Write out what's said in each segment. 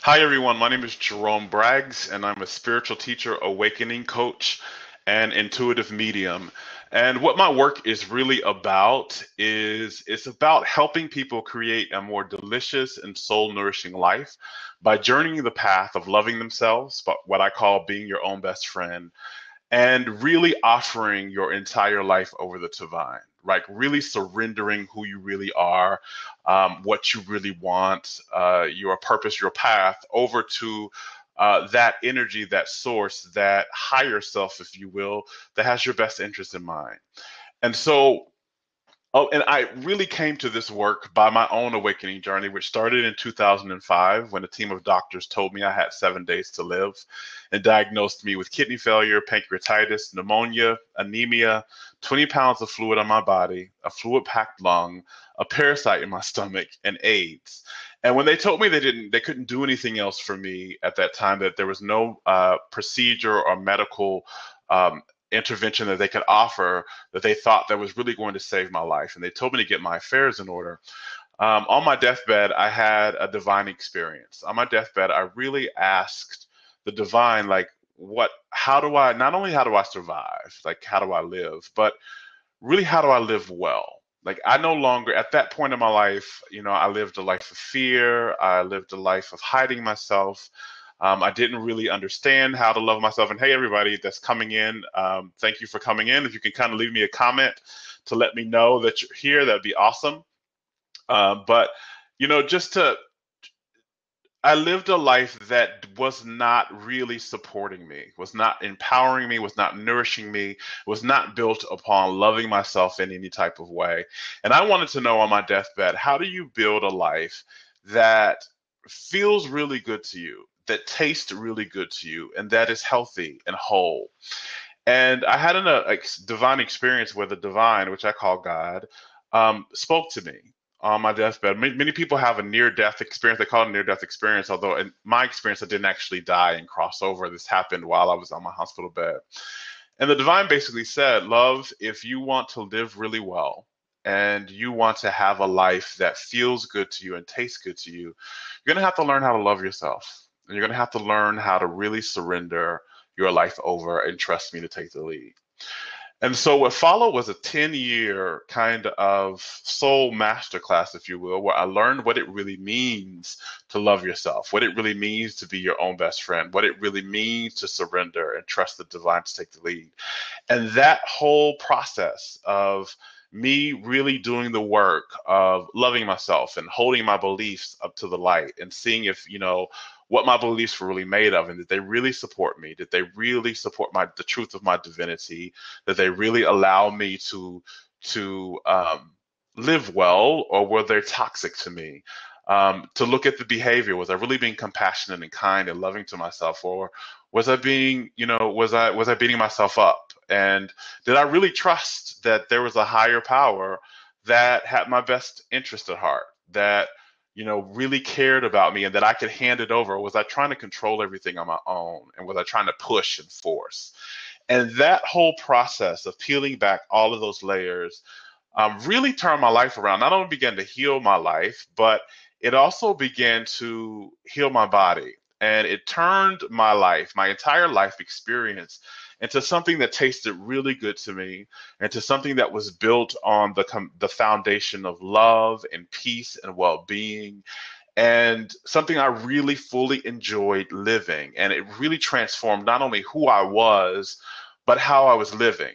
Hi, everyone. My name is Jerome Braggs, and I'm a spiritual teacher, awakening coach, and intuitive medium. And what my work is really about is it's about helping people create a more delicious and soul-nourishing life by journeying the path of loving themselves, but what I call being your own best friend, and really offering your entire life over the divine, like really surrendering who you really are, what you really want, your purpose, your path over to that energy, that source, that higher self, if you will, that has your best interest in mind. And so, oh, and I really came to this work by my own awakening journey, which started in 2005 when a team of doctors told me I had 7 days to live and diagnosed me with kidney failure, pancreatitis, pneumonia, anemia, 20 pounds of fluid on my body, a fluid packed lung, a parasite in my stomach, and AIDS. And when they told me they couldn't do anything else for me at that time, that there was no procedure or medical intervention that they could offer that they thought that was really going to save my life. And they told me to get my affairs in order. On my deathbed, I had a divine experience. On my deathbed, I really asked the divine, like, how do I, not only how do I survive, like, how do I live, but really, how do I live well? Like, I no longer, at that point in my life, I lived a life of fear. I lived a life of hiding myself. I didn't really understand how to love myself. And hey, everybody that's coming in, thank you for coming in. If you can kind of leave me a comment to let me know that you're here, that'd be awesome. But, just to, I lived a life that was not really supporting me, was not empowering me, was not nourishing me, was not built upon loving myself in any type of way. And I wanted to know on my deathbed, how do you build a life that feels really good to you, that tastes really good to you, and that is healthy and whole? And I had a divine experience where the divine, which I call God, spoke to me on my deathbed. Many people have a near-death experience. They call it a near-death experience, although in my experience, I didn't actually die and cross over. This happened while I was on my hospital bed. And the divine basically said, love, if you want to live really well and you want to have a life that feels good to you and tastes good to you, you're going to have to learn how to love yourself. And you're going to have to learn how to really surrender your life over and trust me to take the lead. And so what followed was a 10-year kind of soul masterclass, if you will, where I learned what it really means to love yourself, what it really means to be your own best friend, what it really means to surrender and trust the divine to take the lead. And that whole process of me really doing the work of loving myself and holding my beliefs up to the light and seeing if, what my beliefs were really made of, and did they really support me? Did they really support the truth of my divinity? Did they really allow me to live well, or were they toxic to me? To look at the behavior, was I really being compassionate and kind and loving to myself, or was I being, was I beating myself up? And did I really trust that there was a higher power that had my best interest at heart, that really cared about me and that I could hand it over? Or was I trying to control everything on my own? And was I trying to push and force? And that whole process of peeling back all of those layers really turned my life around. Not only began to heal my life, but it also began to heal my body. And it turned my life, my entire life experience, into something that tasted really good to me, into something that was built on the foundation of love and peace and well-being, and something I really fully enjoyed living. And it really transformed not only who I was, but how I was living.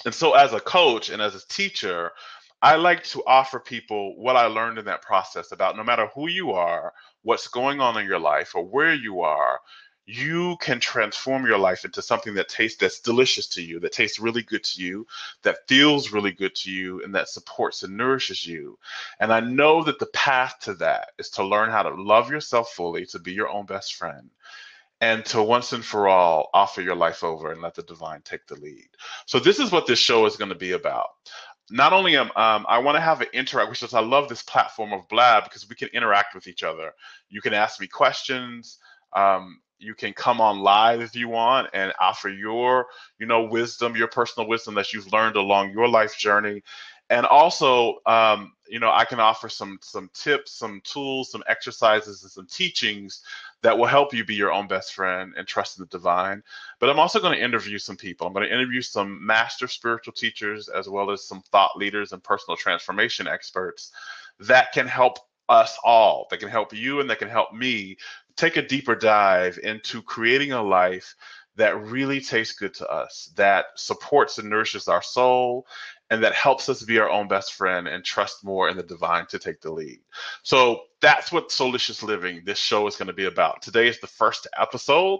And so, as a coach and as a teacher, I like to offer people what I learned in that process about no matter who you are, what's going on in your life, or where you are, you can transform your life into something that's delicious to you, that tastes really good to you, that feels really good to you, and that supports and nourishes you. And I know that the path to that is to learn how to love yourself fully, to be your own best friend, and to once and for all offer your life over and let the divine take the lead. So this is what this show is going to be about. Not only I want to have an interact, which is I love this platform of Blab because we can interact with each other. You can ask me questions. You can come on live if you want and offer your, wisdom, your personal wisdom that you've learned along your life journey. And also, I can offer some tips, some tools, some exercises, and some teachings that will help you be your own best friend and trust in the divine. But I'm also going to interview some people. I'm going to interview some master spiritual teachers as well as some thought leaders and personal transformation experts that can help us all, that can help you and that can help me take a deeper dive into creating a life that really tastes good to us, that supports and nourishes our soul, and that helps us be our own best friend and trust more in the divine to take the lead. So that's what Soulicious Living, this show, is going to be about. Today is the first episode.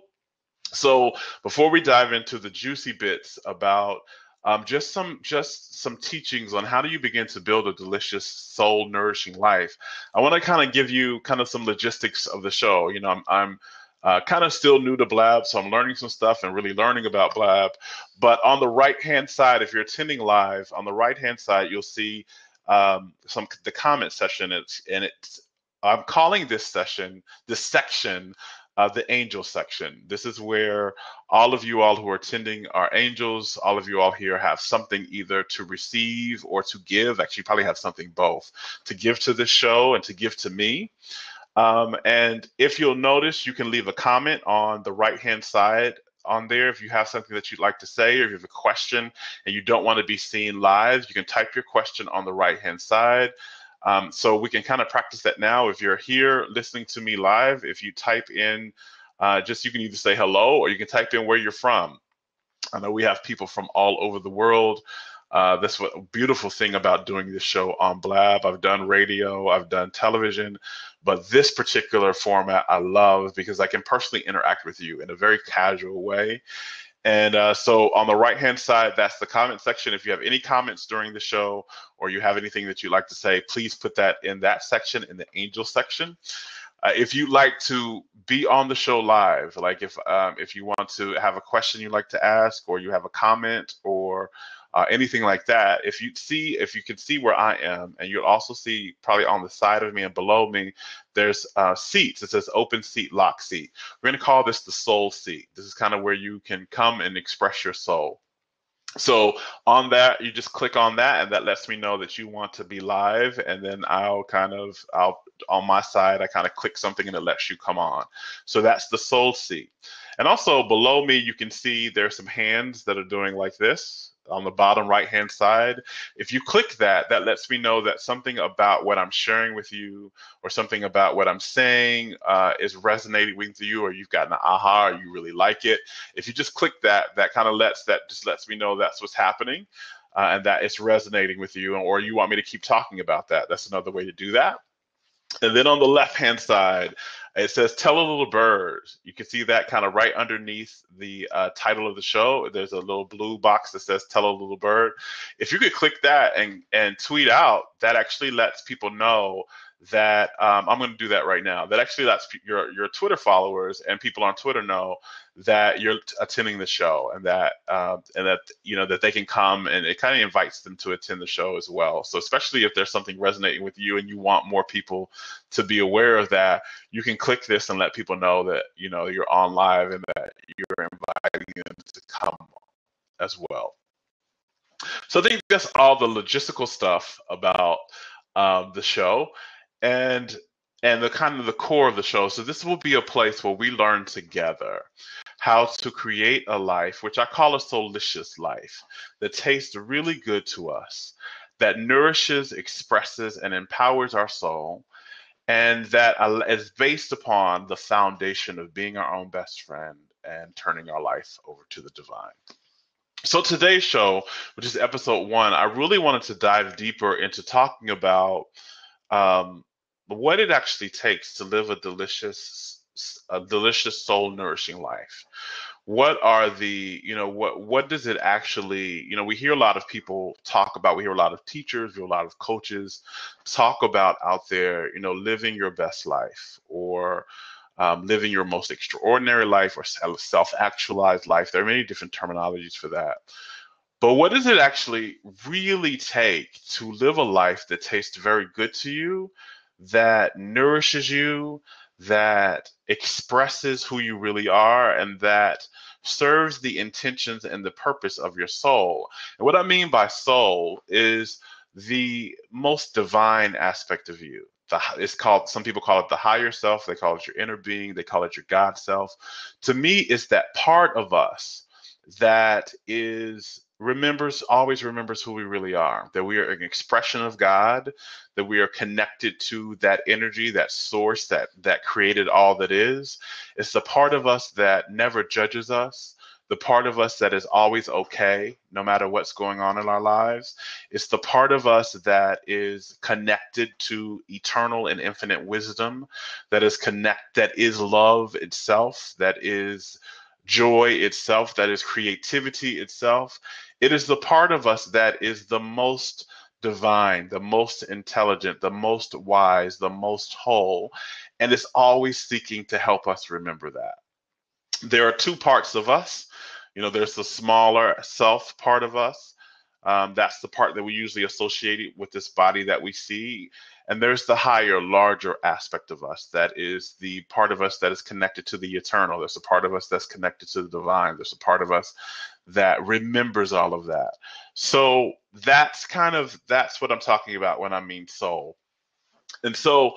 So before we dive into the juicy bits about just some teachings on how do you begin to build a delicious, soul nourishing life, I want to kind of give you kind of some logistics of the show. I'm kind of still new to Blab, so I'm learning some stuff and really learning about Blab. But on the right-hand side, if you're attending live, on the right-hand side, you'll see the comment section. I'm calling this section, the angel section. This is where all of you all who are attending are angels. All of you all here have something either to receive or to give. Actually, you probably have something both to give to this show and to give to me. And if you'll notice, you can leave a comment on the right-hand side on there. If you have something that you'd like to say, or if you have a question and you don't want to be seen live, you can type your question on the right-hand side. So we can kind of practice that now. If you're here listening to me live, if you type in, you can either say hello or you can type in where you're from. I know we have people from all over the world. That's what a beautiful thing about doing this show on Blab. I've done radio, I've done television, but this particular format I love because I can personally interact with you in a very casual way. And so on the right-hand side, that's the comment section. If you have any comments during the show or you have anything that you'd like to say, please put that in that section, in the angel section. If you'd like to be on the show live, like if you want to have a question you'd like to ask, or you have a comment, or anything like that, if you can see where I am, and you'll also see probably on the side of me and below me, there's seats. It says open seat, lock seat. We're going to call this the soul seat. This is kind of where you can come and express your soul. So on that, you just click on that, and that lets me know that you want to be live. And then I'll on my side, I kind of click something and it lets you come on. So that's the soul seat. And also below me, you can see there's some hands that are doing like this on the bottom right-hand side. If you click that, that lets me know that something about what I'm sharing with you or something about what I'm saying is resonating with you, or you've gotten an aha, or you really like it. If you just click that, that just lets me know that's what's happening and that it's resonating with you, or you want me to keep talking about that. That's another way to do that. And then on the left-hand side, it says Tell a Little Bird. You can see that kind of right underneath the title of the show. There's a little blue box that says Tell a Little Bird. If you could click that and tweet out, that actually lets people know that I'm going to do that right now. That actually lets your Twitter followers and people on Twitter know that you're attending the show, and that that they can come, and it kind of invites them to attend the show as well. So especially if there's something resonating with you and you want more people to be aware of that, you can click this and let people know that you're on live and that you're inviting them to come as well. So I think that's all the logistical stuff about the show. And the kind of the core of the show. So this will be a place where we learn together how to create a life, which I call a soulicious life, that tastes really good to us, that nourishes, expresses, and empowers our soul, and that is based upon the foundation of being our own best friend and turning our life over to the divine. So today's show, which is episode 1, I really wanted to dive deeper into talking about what it actually takes to live a delicious, soul nourishing life. What are what does it actually, we hear a lot of people talk about, we hear a lot of teachers, we hear a lot of coaches talk about out there, living your best life, or living your most extraordinary life, or self-actualized life. There are many different terminologies for that. But what does it actually really take to live a life that tastes very good to you, that nourishes you, that expresses who you really are, and that serves the intentions and the purpose of your soul? And what I mean by soul is the most divine aspect of you. It's called, some people call it the higher self, they call it your inner being, they call it your God self. To me, it's that part of us that always remembers who we really are, that we are an expression of God, that we are connected to that energy, that source that created all that is. It's the part of us that never judges us, the part of us that is always okay, no matter what's going on in our lives. It's the part of us that is connected to eternal and infinite wisdom, that is love itself, that is joy itself, that is creativity itself. It is the part of us that is the most divine, the most intelligent, the most wise, the most whole, and is always seeking to help us remember that. There are two parts of us. There's the smaller self part of us. That's the part that we usually associate with this body that we see. And there's the higher, larger aspect of us. That is the part of us that is connected to the eternal. There's a part of us that's connected to the divine. There's a part of us that remembers all of that. So that's what I'm talking about when I mean soul. And so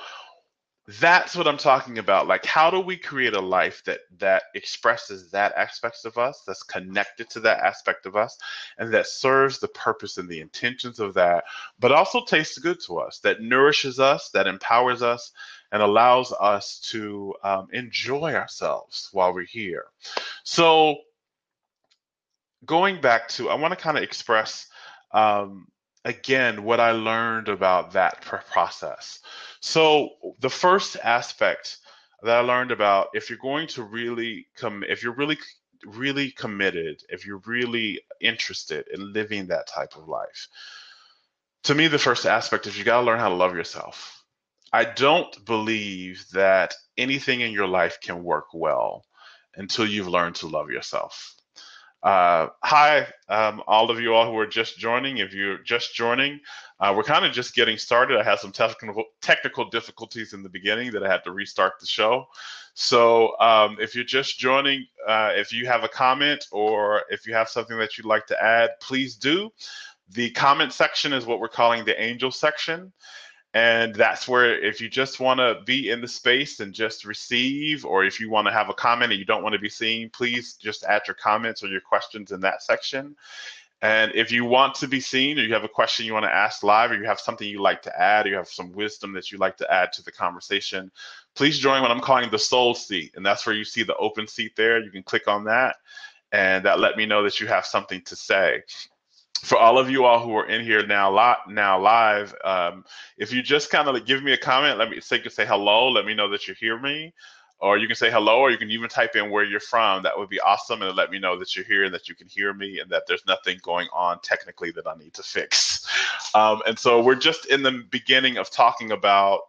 that's what I'm talking about. Like, how do we create a life that expresses that aspect of us, that's connected to that aspect of us, and that serves the purpose and the intentions of that, but also tastes good to us, that nourishes us, that empowers us, and allows us to enjoy ourselves while we're here. So going back to, I want to kind of express again what I learned about that process. So the first aspect that I learned about, if you're going to really if you're really committed, if you're really interested in living that type of life, to me, the first aspect is you got to learn how to love yourself. I don't believe that anything in your life can work well until you've learned to love yourself. Hi, all of you all who are just joining. If you're just joining, we're kind of just getting started. I had some technical difficulties in the beginning that I had to restart the show. So if you're just joining, if you have a comment or if you have something that you'd like to add, please do. The comment section is what we're calling the angel section. And that's where, if you just want to be in the space and just receive, or if you want to have a comment and you don't want to be seen, please just add your comments or your questions in that section. And if you want to be seen, or you have a question you want to ask live, or you have something you like to add, or you have some wisdom that you'd like to add to the conversation, please join what I'm calling the soul seat. And that's where you see the open seat there. You can click on that, and that let me know that you have something to say. For all of you all who are in here now live, if you just kind of give me a comment, you can say hello, let me know that you hear me, or you can say hello, or you can even type in where you're from. That would be awesome, and let me know that you're here and that you can hear me and that there's nothing going on technically that I need to fix. And so we're just in the beginning of talking about,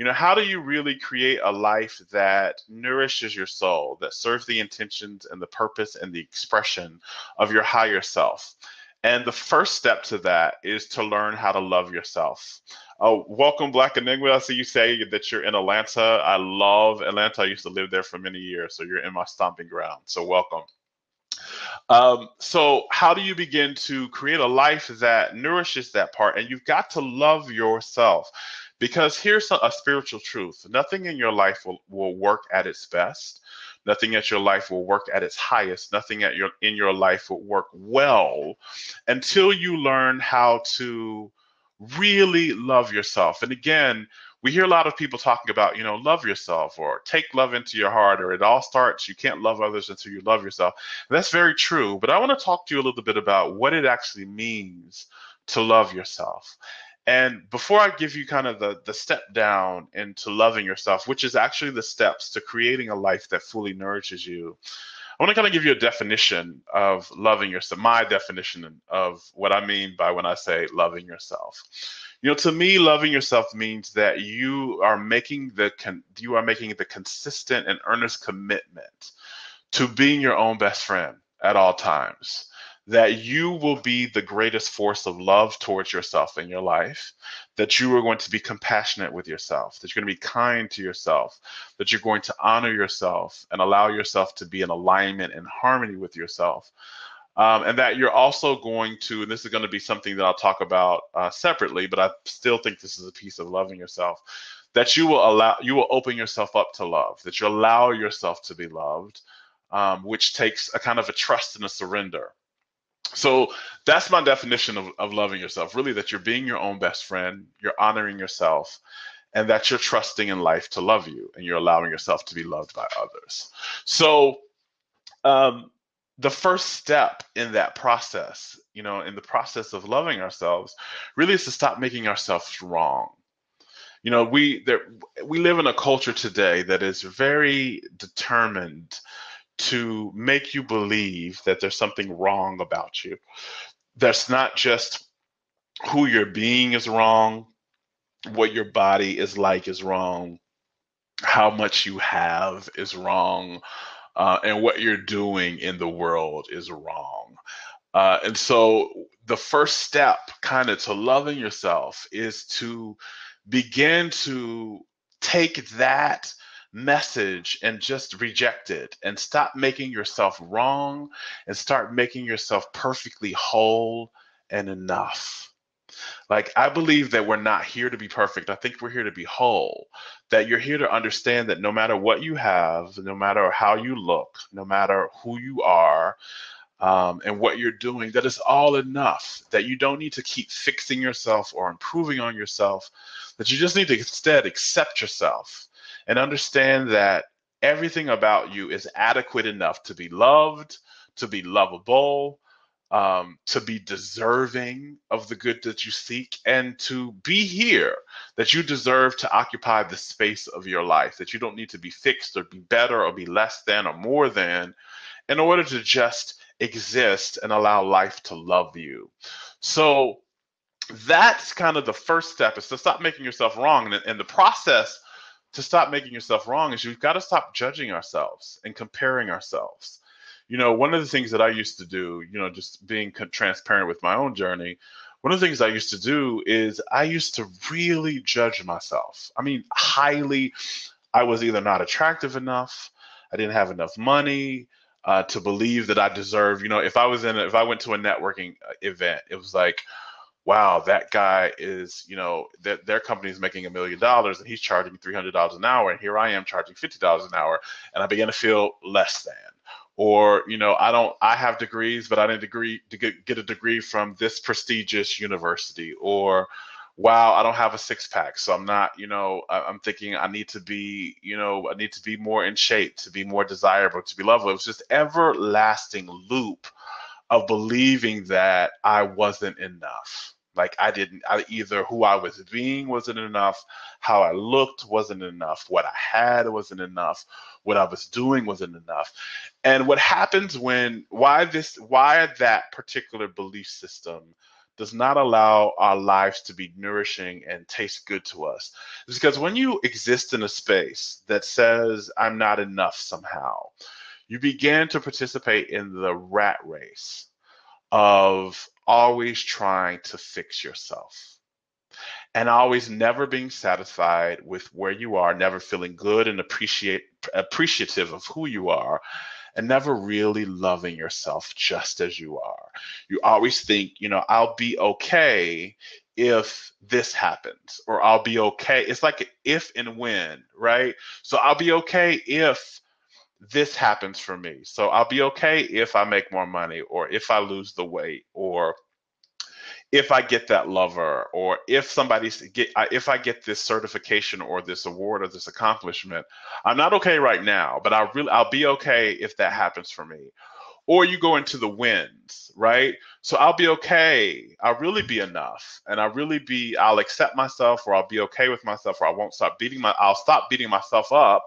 how do you really create a life that nourishes your soul, that serves the intentions and the purpose and the expression of your higher self? And the first step to that is to learn how to love yourself. Welcome, Black Enigma. I see you say that you're in Atlanta. I love Atlanta. I used to live there for many years, so you're in my stomping ground. So welcome. So how do you begin to create a life that nourishes that part? And you've got to love yourself, because here's a spiritual truth. Nothing in your life will work at its best. Nothing at your life will work at its highest. Nothing in your life will work well until you learn how to really love yourself. And again, we hear a lot of people talking about, love yourself, or take love into your heart, or it all starts, you can't love others until you love yourself. And that's very true. But I want to talk to you a little bit about what it actually means to love yourself. And before I give you kind of the step down into loving yourself, which is actually the steps to creating a life that fully nourishes you, I want to kind of give you a definition of loving yourself, my definition of what I mean by when I say loving yourself. To me, loving yourself means that you are making the consistent and earnest commitment to being your own best friend at all times. That you will be the greatest force of love towards yourself in your life, that you are going to be compassionate with yourself, that you're going to be kind to yourself, that you're going to honor yourself and allow yourself to be in alignment and harmony with yourself. And that you're also going to, and this is going to be something that I'll talk about separately, but I still think this is a piece of loving yourself, that you will open yourself up to love, that you allow yourself to be loved, which takes a kind of a trust and a surrender. So that's my definition of loving yourself, really, that you're being your own best friend, you're honoring yourself, and that you're trusting in life to love you, and you're allowing yourself to be loved by others. So um, the first step in that process, in the process of loving ourselves, really is to stop making ourselves wrong. We live in a culture today that is very determined to make you believe that there's something wrong about you. That's not just who you're being is wrong, what your body is like is wrong, how much you have is wrong, and what you're doing in the world is wrong. And so the first step kind of to loving yourself is to begin to take that message and just reject it and stop making yourself wrong and start making yourself perfectly whole and enough. Like, I believe that we're not here to be perfect. I think we're here to be whole. That you're here to understand that no matter what you have, no matter how you look, no matter who you are, and what you're doing, that is all enough. That you don't need to keep fixing yourself or improving on yourself. That you just need to instead accept yourself and understand that everything about you is adequate enough to be loved, to be lovable, to be deserving of the good that you seek, and to be here, that you deserve to occupy the space of your life, that you don't need to be fixed or be better or be less than or more than in order to just exist and allow life to love you. So that's kind of the first step, is to stop making yourself wrong. And the process to stop making yourself wrong is you've got to stop judging ourselves and comparing ourselves. One of the things that I used to do, just being transparent with my own journey, one of the things I used to do is I used to really judge myself. I mean, highly. I was either not attractive enough, I didn't have enough money to believe that I deserve. If I went to a networking event, it was like, wow, that guy is, their company is making $1 million and he's charging $300 an hour, and here I am charging $50 an hour, and I began to feel less than. Or, I have degrees, but I didn't get a degree from this prestigious university. Or, wow, I don't have a six pack, so I'm not, I'm thinking I need to be, more in shape, to be more desirable, to be lovable. It was just everlasting loop of believing that I wasn't enough. Like, either who I was being wasn't enough, how I looked wasn't enough, what I had wasn't enough, what I was doing wasn't enough. And what happens why that particular belief system does not allow our lives to be nourishing and taste good to us is because when you exist in a space that says I'm not enough somehow, you begin to participate in the rat race of always trying to fix yourself and always never being satisfied with where you are, never feeling good and appreciative of who you are, and never really loving yourself just as you are. You always think, I'll be okay if this happens, or I'll be okay. It's like if and when, right? So I'll be okay if this happens for me. So I'll be okay if I make more money, or if I lose the weight, or if I get that lover, or if I get this certification or this award or this accomplishment. I'm not okay right now, but I'll be okay if that happens for me. Or you go into the wins, right? So I'll be okay. I'll really be enough, and I'll accept myself, or I'll be okay with myself, or I'll stop beating myself up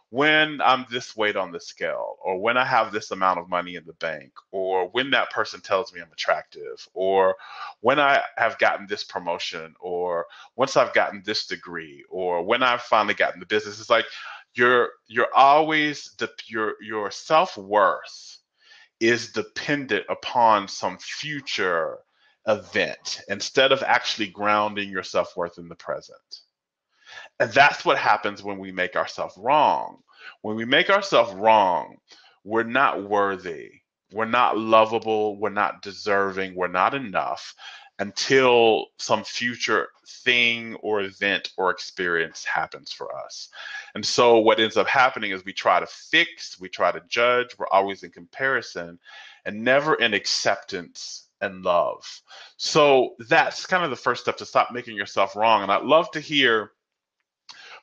when I'm this weight on the scale, or when I have this amount of money in the bank, or when that person tells me I'm attractive, or when I have gotten this promotion, or once I've gotten this degree, or when I've finally gotten the business. It's like you're always your self-worth is dependent upon some future event instead of actually grounding your self-worth in the present. And that's what happens when we make ourselves wrong. When we make ourselves wrong, we're not worthy. we're not lovable, we're not deserving, we're not enough until some future thing or event or experience happens for us. And so what ends up happening is we try to fix, we try to judge, we're always in comparison and never in acceptance and love. So that's kind of the first step, to stop making yourself wrong. And I'd love to hear,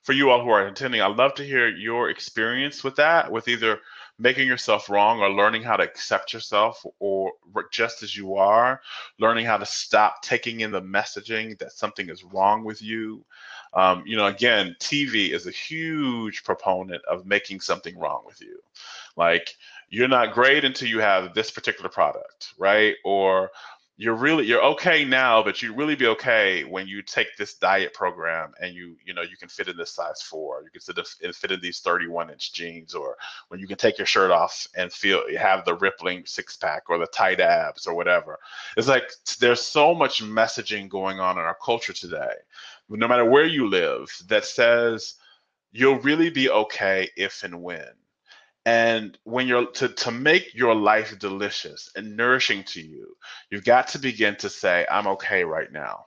for you all who are attending, I'd love to hear your experience with that, with either making yourself wrong or learning how to accept yourself or just as you are, learning how to stop taking in the messaging that something is wrong with you. Again, TV is a huge proponent of making something wrong with you. Like, you're not great until you have this particular product, right? Or you're okay now, but you'd really be okay when you take this diet program and you can fit in this size 4, you can fit in these 31-inch jeans, or when you can take your shirt off and have the rippling 6-pack or the tight abs or whatever. It's like there's so much messaging going on in our culture today, no matter where you live, that says you'll really be okay if and when. And when you're to make your life delicious and nourishing to you, you've got to begin to say, I'm okay right now.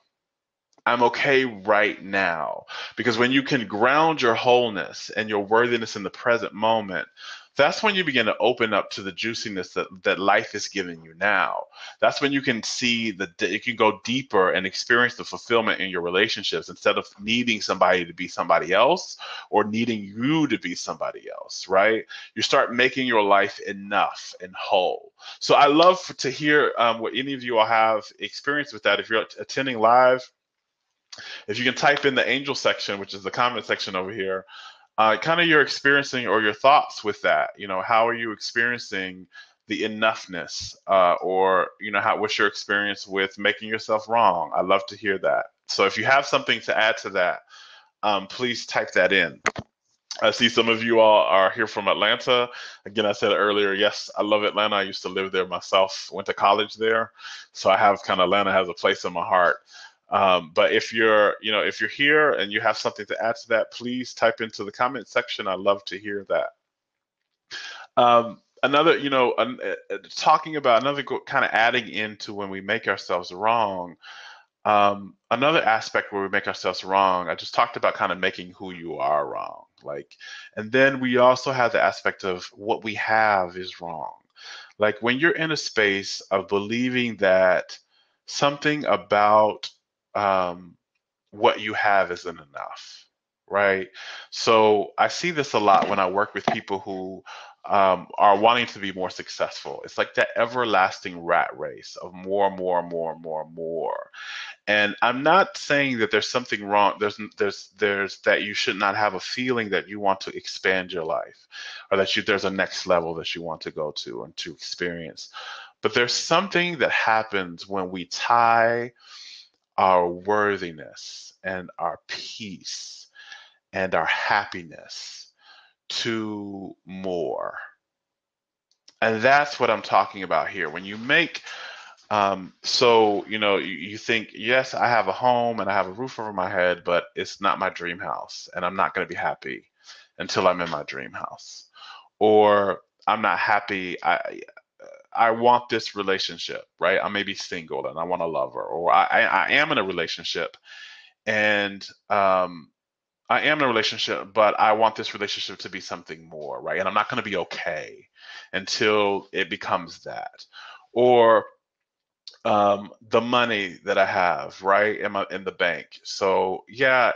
I'm okay right now. Because when you can ground your wholeness and your worthiness in the present moment, that's when you begin to open up to the juiciness that life is giving you now. That's when you can see you can go deeper and experience the fulfillment in your relationships instead of needing somebody to be somebody else or needing you to be somebody else, right? You start making your life enough and whole. So I love to hear what any of you all have experienced with that. If you're attending live, if you can type in the angel section, which is the comment section over here, kind of your experiencing or your thoughts with that. How are you experiencing the enoughness, or what's your experience with making yourself wrong? I love to hear that. So if you have something to add to that, please type that in. I see some of you all are here from Atlanta. Again, I said earlier, yes, I love Atlanta. I used to live there myself, went to college there. So I have Atlanta has a place in my heart. But if you're here and you have something to add to that, please type into the comment section. I love to hear that. Talking about another kind of adding into when we make ourselves wrong. Another aspect where we make ourselves wrong, I just talked about kind of making who you are wrong. And then we also have the aspect of what we have is wrong. Like when you're in a space of believing that something about what you have isn't enough, right? So I see this a lot when I work with people who are wanting to be more successful. It's like that everlasting rat race of more, more, more, more, more. And I'm not saying that there's something wrong. There's that you should not have a feeling that you want to expand your life, or that there's a next level that you want to go to and to experience. But there's something that happens when we tie our worthiness and our peace and our happiness to more. And that's what I'm talking about here. When you make, you think, yes, I have a home and I have a roof over my head, but it's not my dream house. And I'm not going to be happy until I'm in my dream house. Or I'm not happy. I want this relationship, right? I may be single and I want a lover, or I am in a relationship and I am in a relationship, but I want this relationship to be something more, right? And I'm not going to be okay until it becomes that. Or the money that I have, right, in the bank. So yeah,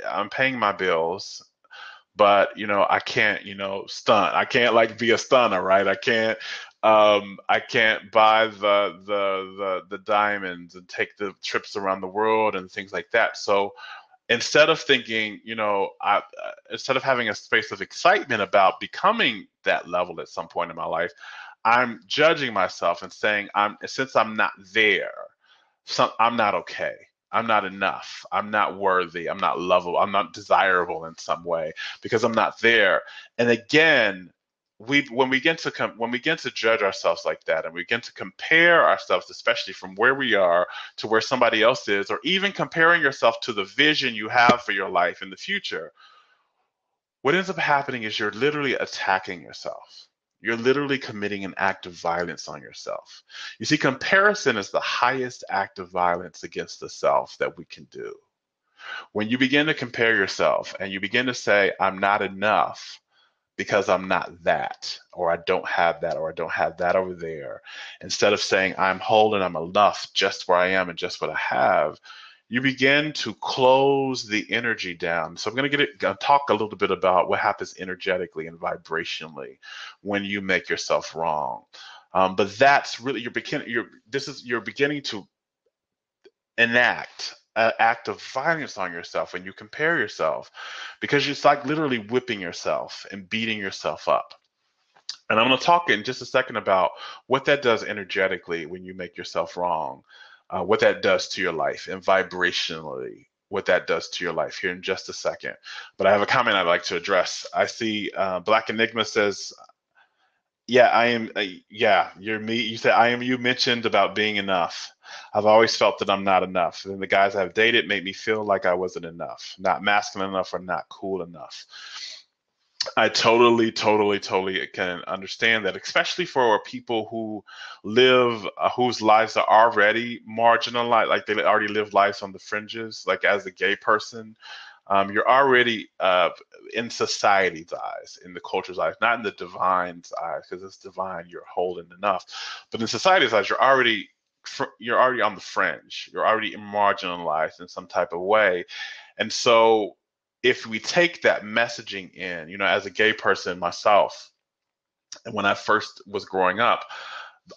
I'm paying my bills, but I can't stunt. I can't be a stunner, right? I can't buy the diamonds and take the trips around the world and things like that. So instead of thinking, instead of having a space of excitement about becoming that level at some point in my life, I'm judging myself and saying, since I'm not there, I'm not okay. I'm not enough. I'm not worthy. I'm not lovable. I'm not desirable in some way because I'm not there. And again, when we begin to judge ourselves like that, and we begin to compare ourselves, especially from where we are to where somebody else is, or even comparing yourself to the vision you have for your life in the future, what ends up happening is you're literally attacking yourself. You're literally committing an act of violence on yourself. You see, comparison is the highest act of violence against the self that we can do. When you begin to compare yourself and you begin to say, I'm not enough because I'm not that, or I don't have that, or I don't have that over there, instead of saying, I'm whole and I'm enough just where I am and just what I have, you begin to close the energy down. So I'm going to talk a little bit about what happens energetically and vibrationally when you make yourself wrong. But that's really you're beginning to enact an act of violence on yourself when you compare yourself, because it's like literally whipping yourself and beating yourself up. And I'm going to talk in just a second about what that does energetically when you make yourself wrong, what that does to your life, and vibrationally, what that does to your life here in just a second. But I have a comment I'd like to address. I see Black Enigma says, yeah, I am. Yeah, you're me. You said, I am you mentioned about being enough. I've always felt that I'm not enough. And the guys I've dated made me feel like I wasn't enough, not masculine enough, or not cool enough. I totally can understand that, especially for people who live, whose lives are already marginalized, like they already live lives on the fringes. Like as a gay person, you're already in society's eyes, in the culture's eyes, not in the divine's eyes, because it's divine, you're whole and enough. But in society's eyes, you're already on the fringe. You're already marginalized in some type of way. And so if we take that messaging in, as a gay person myself, and when I first was growing up,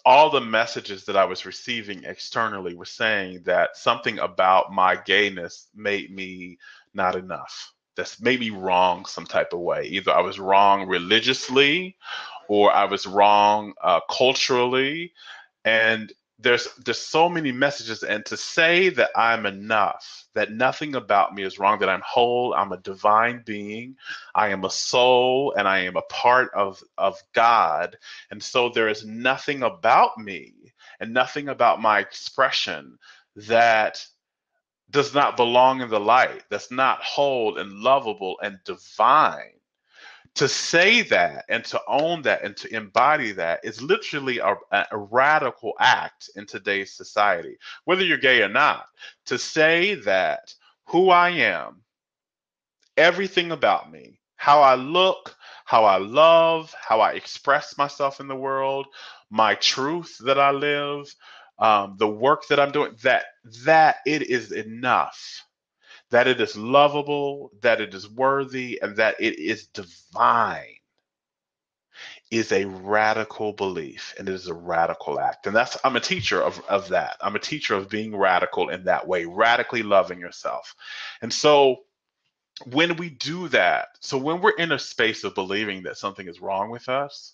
all the messages that I was receiving externally were saying that something about my gayness made me not enough. That's made me wrong some type of way. Either I was wrong religiously, or I was wrong culturally. And there's so many messages, and to say that I'm enough, that nothing about me is wrong, that I'm whole, I'm a divine being, I am a soul, and I am a part of God, and so there is nothing about me and nothing about my expression that does not belong in the light, that's not whole and lovable and divine. To say that and to own that and to embody that is literally a radical act in today's society, whether you're gay or not. To say that who I am, everything about me, how I look, how I love, how I express myself in the world, my truth that I live, the work that I'm doing, that it is enough, that it is lovable, that it is worthy, and that it is divine, is a radical belief, and it is a radical act. And I'm a teacher of that. I'm a teacher of being radical in that way, radically loving yourself. And so when we do that, so when we're in a space of believing that something is wrong with us,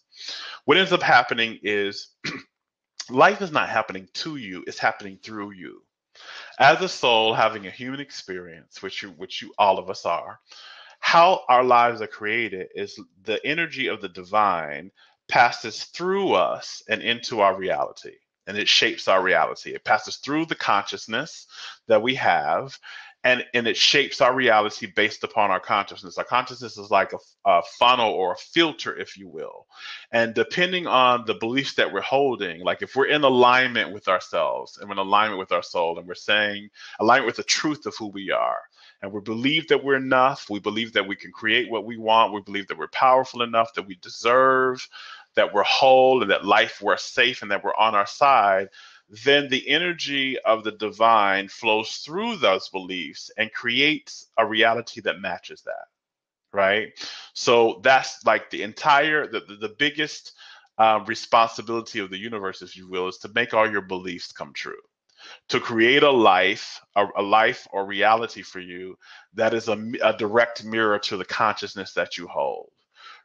what ends up happening is life is not happening to you, it's happening through you. As a soul having a human experience, which you all of us are, how our lives are created is the energy of the divine passes through us and into our reality, and it shapes our reality. It passes through the consciousness that we have, and it shapes our reality based upon our consciousness. Our consciousness is like a funnel or a filter, if you will. And depending on the beliefs that we're holding, like if we're in alignment with ourselves and we're in alignment with our soul, and we're saying alignment with the truth of who we are, and we believe that we're enough, we believe that we can create what we want, we believe that we're powerful enough, that we deserve, that we're whole, and that we're safe, and that we're on our side, then the energy of the divine flows through those beliefs and creates a reality that matches that, right? So that's like the biggest responsibility of the universe, if you will, is to make all your beliefs come true, to create a life or reality for you that is a direct mirror to the consciousness that you hold,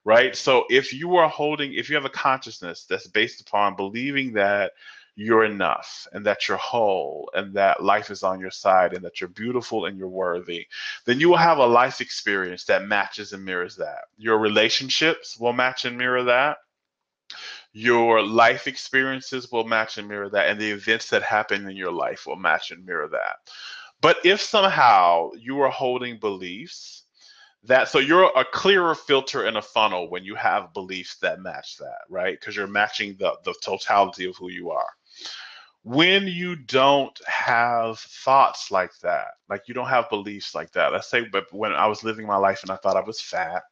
right? So if you have a consciousness that's based upon believing that you're enough and that you're whole and that life is on your side and that you're beautiful and you're worthy, then you will have a life experience that matches and mirrors that. Your relationships will match and mirror that. Your life experiences will match and mirror that, and the events that happen in your life will match and mirror that. But if somehow you are holding beliefs That so you're a clearer filter in a funnel when you have beliefs that match that, right? Because you're matching the totality of who you are. When you don't have thoughts like that, like you don't have beliefs like that, let's say, but when I was living my life and I thought I was fat,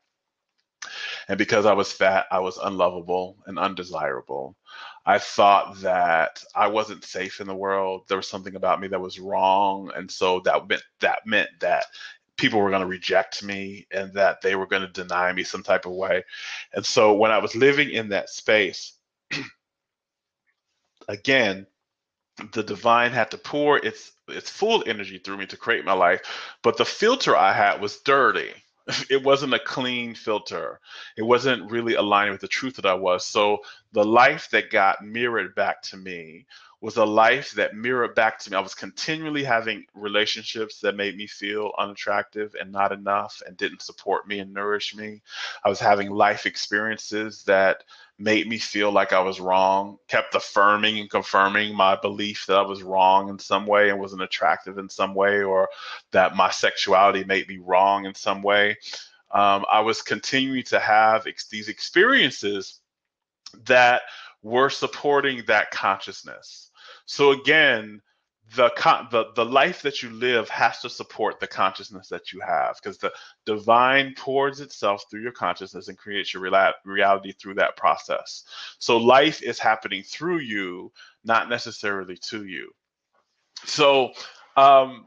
and because I was fat, I was unlovable and undesirable. I thought that I wasn't safe in the world. There was something about me that was wrong, and so that meant that people were going to reject me and that they were going to deny me some type of way. And so when I was living in that space, again, the divine had to pour its full energy through me to create my life, but the filter I had was dirty. It wasn't a clean filter. It wasn't really aligning with the truth that I was. So the life that got mirrored back to me was a life that mirrored back to me. I was continually having relationships that made me feel unattractive and not enough and didn't support me and nourish me. I was having life experiences that made me feel like I was wrong, kept affirming and confirming my belief that I was wrong in some way and wasn't attractive in some way, or that my sexuality made me wrong in some way. I was continuing to have these experiences that were supporting that consciousness. So again, the life that you live has to support the consciousness that you have, because the divine pours itself through your consciousness and creates your reality through that process. So life is happening through you, not necessarily to you. So um,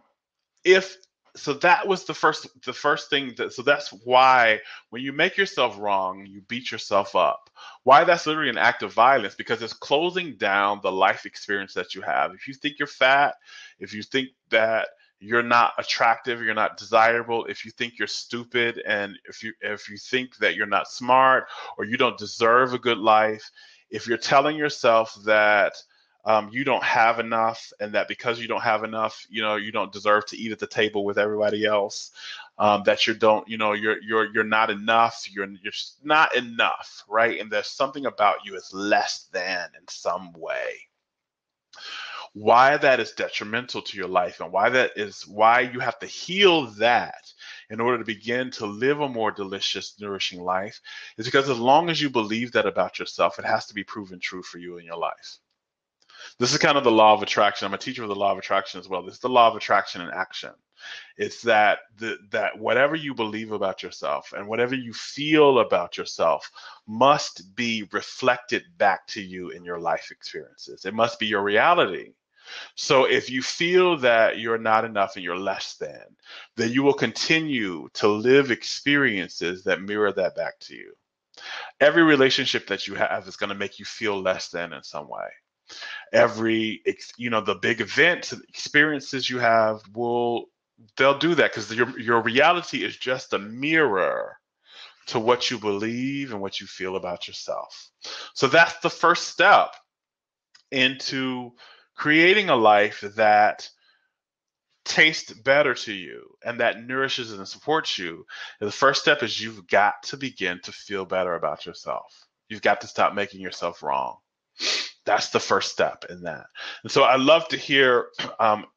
if so that was the first thing that, so that's why when you make yourself wrong, you beat yourself up. Why that's literally an act of violence, because it's closing down the life experience that you have. If you think you're fat, if you think that you're not attractive, you're not desirable, if you think you're stupid, and if you think that you're not smart or you don't deserve a good life, if you're telling yourself that you don't have enough, and that because you don't have enough, you don't deserve to eat at the table with everybody else. That you don't, you're not enough. You're just not enough, right? And there's something about you is less than in some way. Why that is detrimental to your life, and why you have to heal that in order to begin to live a more delicious, nourishing life, is because as long as you believe that about yourself, it has to be proven true for you in your life. This is kind of the law of attraction. I'm a teacher of the law of attraction as well. This is the law of attraction in action. It's that whatever you believe about yourself and whatever you feel about yourself must be reflected back to you in your life experiences. It must be your reality. So if you feel that you're not enough and you're less than, then you will continue to live experiences that mirror that back to you. Every relationship that you have is going to make you feel less than in some way. The big event experiences you have they'll do that, because your reality is just a mirror to what you believe and what you feel about yourself. So that's the first step into creating a life that tastes better to you and that nourishes and supports you. The first step is you've got to begin to feel better about yourself. You've got to stop making yourself wrong. That's the first step in that. And so I'd love to hear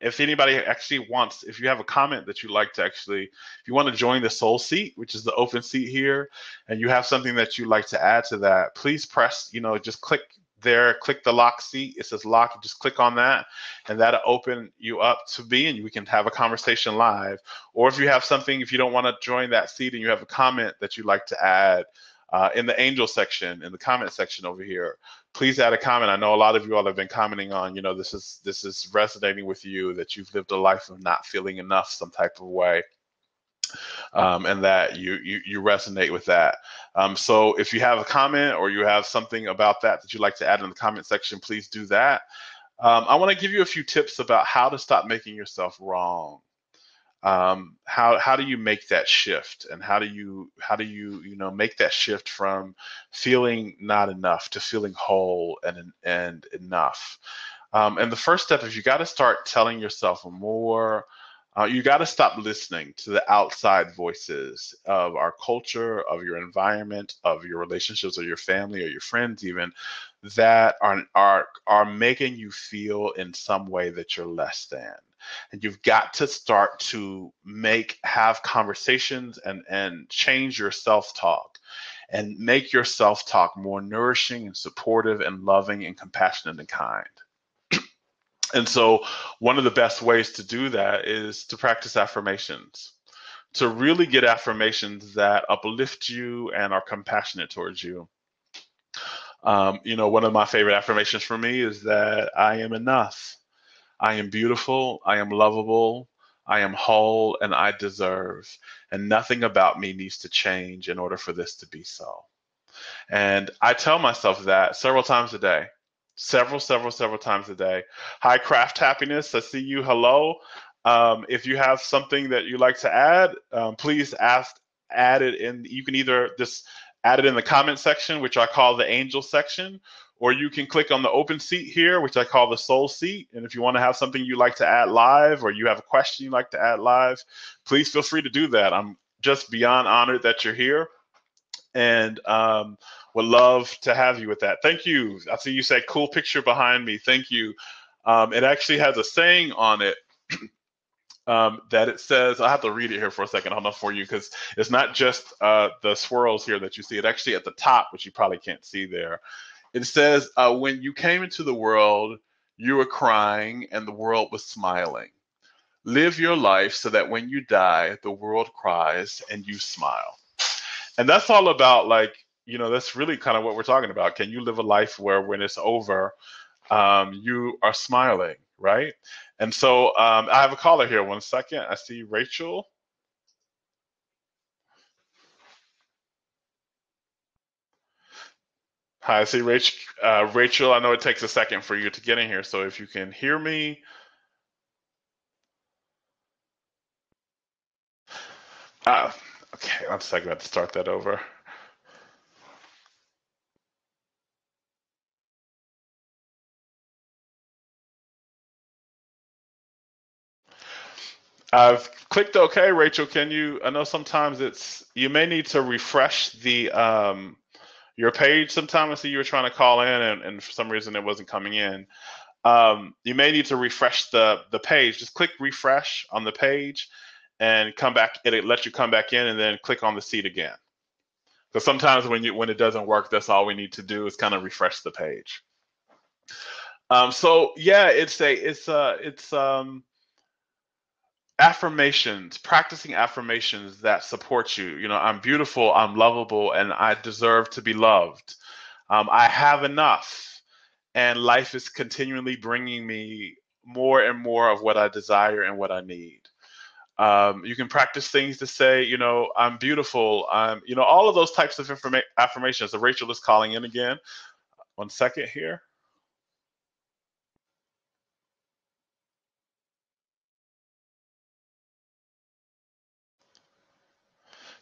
if anybody actually wants, if you have a comment that you'd like to actually, if you want to join the soul seat, which is the open seat here, and you have something that you'd like to add to that, please press, just click there, click the lock seat. It says lock, just click on that, and that'll open you up to me, and we can have a conversation live. Or if you have something, if you don't want to join that seat and you have a comment that you'd like to add, in the angel section, in the comment section over here, please add a comment. I know a lot of you all have been commenting on, this is resonating with you, that you've lived a life of not feeling enough some type of way, and that you resonate with that. So if you have a comment or you have something about that you'd like to add in the comment section, please do that. I want to give you a few tips about how to stop making yourself wrong. How do you make that shift, and how do you make that shift from feeling not enough to feeling whole and enough? And the first step is you got to start telling yourself more. You got to stop listening to the outside voices of our culture, of your environment, of your relationships, or your family, or your friends, even, that are making you feel in some way that you're less than. And you've got to start to have conversations and change your self-talk and make your self-talk more nourishing and supportive and loving and compassionate and kind. And so one of the best ways to do that is to practice affirmations, to really get affirmations that uplift you and are compassionate towards you. One of my favorite affirmations for me is that I am enough. I am beautiful. I am lovable. I am whole and I deserve. And nothing about me needs to change in order for this to be so. And I tell myself that several times a day. Several times a day. Hi, Craft Happiness. I see you. Hello. If you have something that you like to add, please add it in. You can either just add it in the comment section, which I call the angel section, or you can click on the open seat here, which I call the soul seat. And if you want to have something you like to add live, or you have a question you like to add live, please feel free to do that. I'm just beyond honored that you're here, and would love to have you with that. Thank you. I see you say cool picture behind me. Thank you. It actually has a saying on it that it says, I have to read it here for a second. Hold on for you, because it's not just the swirls here that you see. It actually at the top, which you probably can't see there. It says, when you came into the world, you were crying and the world was smiling. Live your life so that when you die, the world cries and you smile. And that's all about, like, that's really kind of what we're talking about. Can you live a life where when it's over, you are smiling, right? And so I have a caller here. 1 second. I see Rachel. Hi, I see Rachel. Rachel, I know it takes a second for you to get in here. So if you can hear me. Okay, 1 second. I have to start that over. I've clicked OK, Rachel. I know sometimes you may need to refresh your page sometime. I see you were trying to call in and for some reason it wasn't coming in. You may need to refresh the page. Just click refresh on the page and come back. It'll let you come back in and then click on the seat again. Because sometimes when it doesn't work, that's all we need to do is kind of refresh the page. So yeah, it's affirmations, practicing affirmations that support you. I'm beautiful, I'm lovable, and I deserve to be loved. I have enough, and life is continually bringing me more and more of what I desire and what I need. You can practice things to say, I'm beautiful. All of those types of affirmations. So Rachel is calling in again. 1 second here.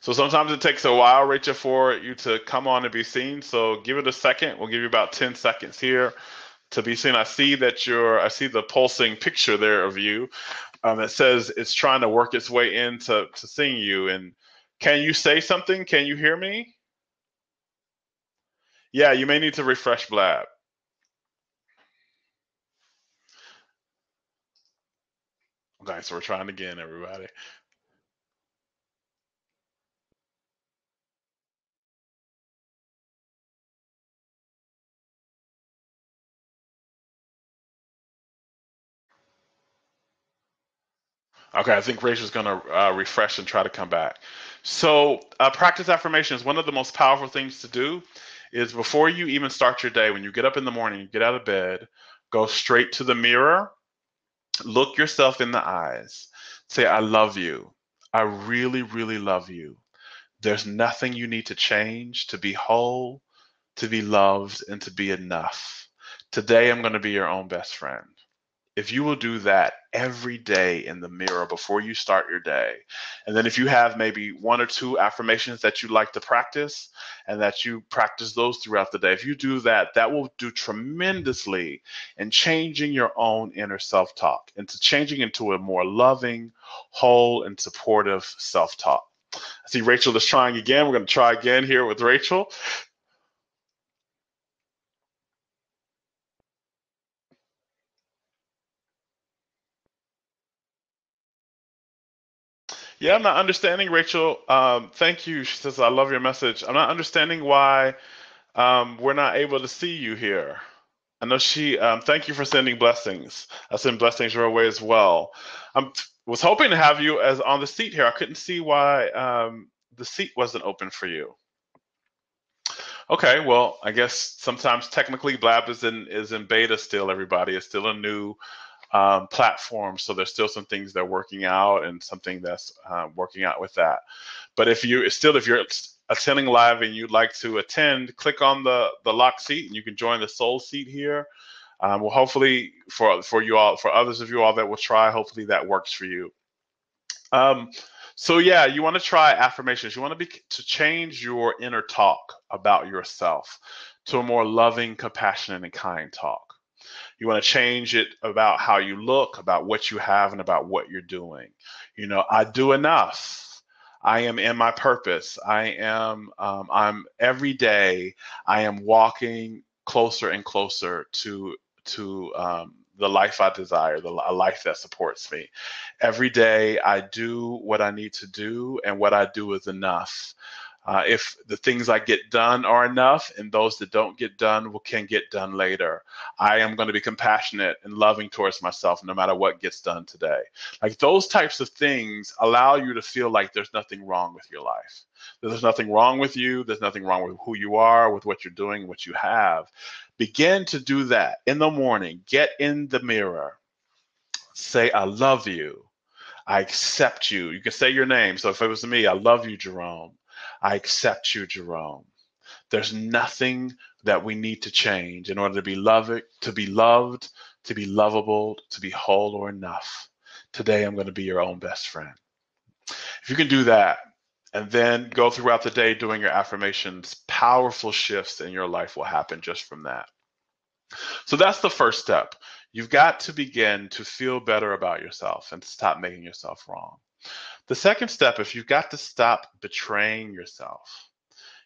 So sometimes it takes a while, Rachel, for you to come on and be seen. So give it a second. We'll give you about 10 seconds here to be seen. I see the pulsing picture there of you. It says it's trying to work its way into seeing you. And can you say something? Can you hear me? Yeah, you may need to refresh Blab. Okay, so we're trying again, everybody. Okay, I think Rachel's going to refresh and try to come back. So, practice affirmations. One of the most powerful things to do is before you even start your day, when you get up in the morning, you get out of bed, go straight to the mirror, look yourself in the eyes, say, I love you. I really, really love you. There's nothing you need to change to be whole, to be loved, and to be enough. Today, I'm going to be your own best friend. If you will do that every day in the mirror before you start your day, and then if you have maybe 1 or 2 affirmations that you like to practice and that you practice those throughout the day, if you do that, that will do tremendously in changing your own inner self-talk, into changing into a more loving, whole, and supportive self-talk. I see Rachel is trying again. We're going to try again here with Rachel. Yeah, I'm not understanding, Rachel. Thank you. She says, I love your message. I'm not understanding why we're not able to see you here. I know thank you for sending blessings. I send blessings your way as well. I was hoping to have you as on the seat here. I couldn't see why the seat wasn't open for you. Okay, well, I guess sometimes technically Blab is in beta still. Everybody is still a new platform, so there's still some things they're working out and something that's working out with that. But if you're attending live and you'd like to attend, click on the lock seat and you can join the soul seat here. Well, hopefully for you all, for others of you all that will try, hopefully that works for you. Um, so yeah, you want to try affirmations. You want to change your inner talk about yourself to a more loving, compassionate, and kind talk. You want to change it about how you look, about what you have, and about what you're doing. I do enough. I am in my purpose. I'm every day, I am walking closer and closer to the life I desire, a life that supports me. Every day I do what I need to do, and what I do is enough. If the things I get done are enough, and those that don't get done can get done later, I am going to be compassionate and loving towards myself no matter what gets done today. Like those types of things allow you to feel like there's nothing wrong with your life. There's nothing wrong with you. There's nothing wrong with who you are, with what you're doing, what you have. Begin to do that in the morning. Get in the mirror. Say, I love you. I accept you. You can say your name. So if it was me, I love you, Jerome. I accept you, Jerome. There's nothing that we need to change in order to be loved, to be lovable, to be whole or enough. Today, I'm going to be your own best friend. If you can do that and then go throughout the day doing your affirmations, powerful shifts in your life will happen just from that. So that's the first step. You've got to begin to feel better about yourself and stop making yourself wrong. The second step is you've got to stop betraying yourself.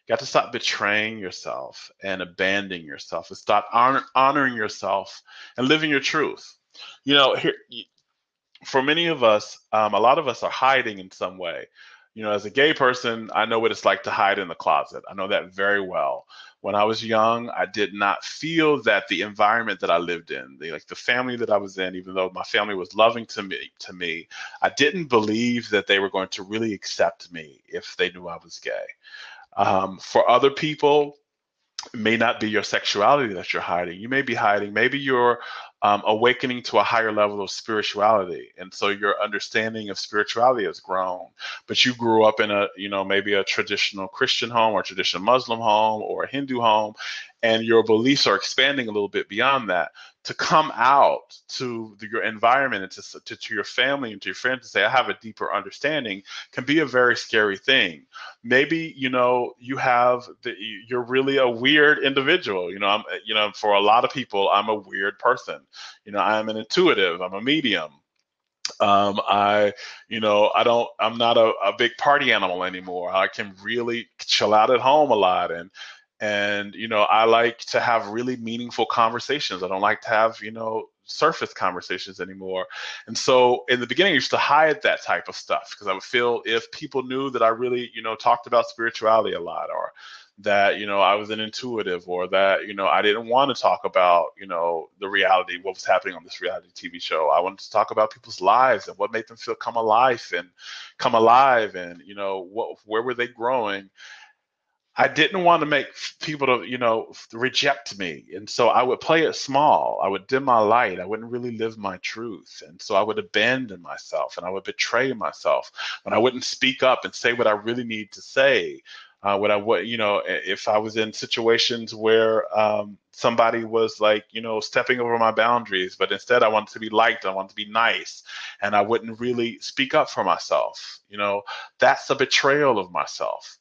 You got to stop betraying yourself and abandoning yourself and stop honoring yourself and living your truth. Here, for many of us, a lot of us are hiding in some way. As a gay person, I know what it's like to hide in the closet. I know that very well. When I was young, I did not feel that the environment that I lived in, the family that I was in, even though my family was loving to me, I didn't believe that they were going to really accept me if they knew I was gay. For other people, it may not be your sexuality that you're hiding. You may be hiding, maybe you're awakening to a higher level of spirituality. And so your understanding of spirituality has grown. But you grew up in maybe a traditional Christian home or traditional Muslim home or a Hindu home, and your beliefs are expanding a little bit beyond that. To come out to your environment and to your family and to your friends and say, I have a deeper understanding, can be a very scary thing. Maybe, you're really a weird individual. For a lot of people, I'm a weird person. I'm an intuitive, I'm a medium. I'm not a big party animal anymore. I can really chill out at home a lot, and I like to have really meaningful conversations. I don't like to have surface conversations anymore. And so in the beginning, I used to hide that type of stuff because I would feel if people knew that I really talked about spirituality a lot, or that I was an intuitive, or that I didn't want to talk about the reality, what was happening on this reality TV show. I wanted to talk about people's lives and what made them feel come alive, and where were they growing. I didn't want to make people to reject me, and so I would play it small. I would dim my light. I wouldn't really live my truth, and so I would abandon myself and I would betray myself when I wouldn't speak up and say what I really need to say. If I was in situations where somebody was stepping over my boundaries, but instead I wanted to be liked, I wanted to be nice, and I wouldn't really speak up for myself. That's a betrayal of myself.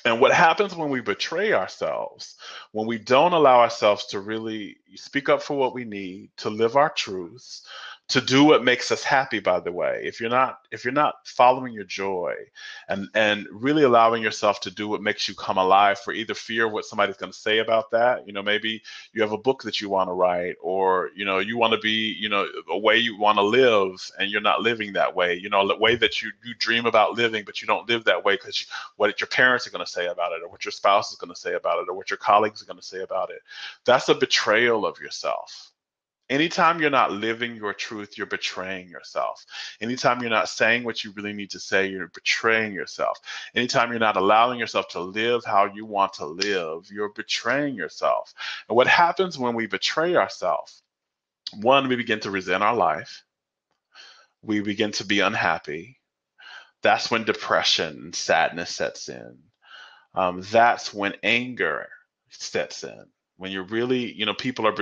And what happens when we betray ourselves, when we don't allow ourselves to really speak up for what we need, to live our truths, to do what makes us happy, by the way. If you're not following your joy and really allowing yourself to do what makes you come alive, for either fear of what somebody's going to say about that, maybe you have a book that you want to write, or you want to be, a way you want to live and you're not living that way, the way that you dream about living, but you don't live that way because what your parents are going to say about it, or what your spouse is going to say about it, or what your colleagues are going to say about it. That's a betrayal of yourself. Anytime you're not living your truth, you're betraying yourself. Anytime you're not saying what you really need to say, you're betraying yourself. Anytime you're not allowing yourself to live how you want to live, you're betraying yourself. And what happens when we betray ourselves? One, we begin to resent our life. We begin to be unhappy. That's when depression and sadness sets in. That's when anger sets in. When you're really, people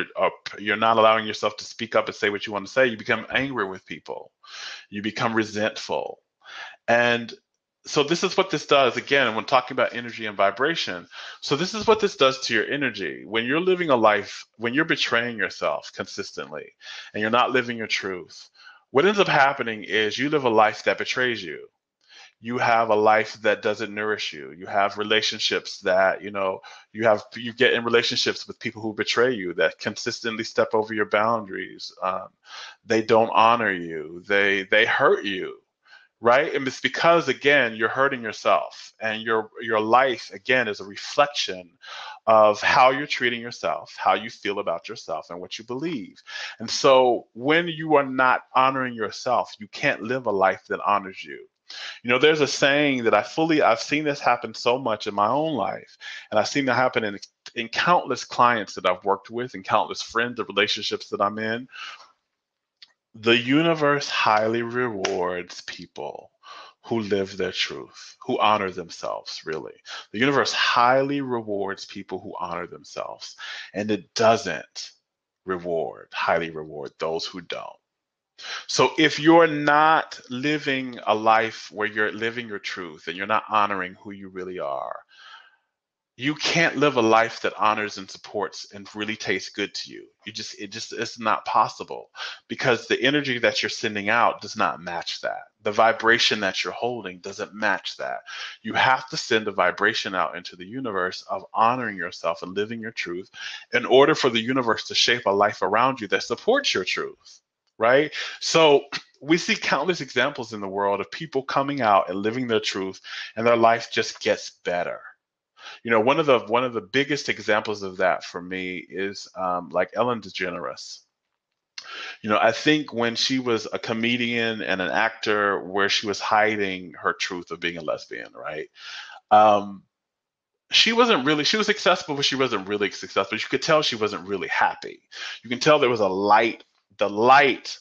you're not allowing yourself to speak up and say what you want to say, you become angry with people. You become resentful. And so this is what this does, again, when talking about energy and vibration. So this is what this does to your energy. When you're living a life, when you're betraying yourself consistently and you're not living your truth, what ends up happening is you live a life that betrays you. You have a life that doesn't nourish you. You have relationships that, you get in relationships with people who betray you, that consistently step over your boundaries. They don't honor you. They hurt you, right? And it's because, again, you're hurting yourself, and your life, again, is a reflection of how you're treating yourself, how you feel about yourself, and what you believe. And so when you are not honoring yourself, you can't live a life that honors you. There's a saying that I've seen this happen so much in my own life, and I've seen that happen in countless clients that I've worked with, and countless friends and relationships that I'm in. The universe highly rewards people who live their truth, who honor themselves, really. The universe highly rewards people who honor themselves, and it doesn't highly reward those who don't. So if you're not living a life where you're living your truth and you're not honoring who you really are, you can't live a life that honors and supports and really tastes good to you. It's not possible, because the energy that you're sending out does not match that. The vibration that you're holding doesn't match that. You have to send a vibration out into the universe of honoring yourself and living your truth in order for the universe to shape a life around you that supports your truth. Right? So we see countless examples in the world of people coming out and living their truth, and their life just gets better. One of the biggest examples of that for me is like Ellen DeGeneres. I think when she was a comedian and an actor, where she was hiding her truth of being a lesbian, right? She was successful, but she wasn't really successful. You could tell she wasn't really happy. You can tell there was the light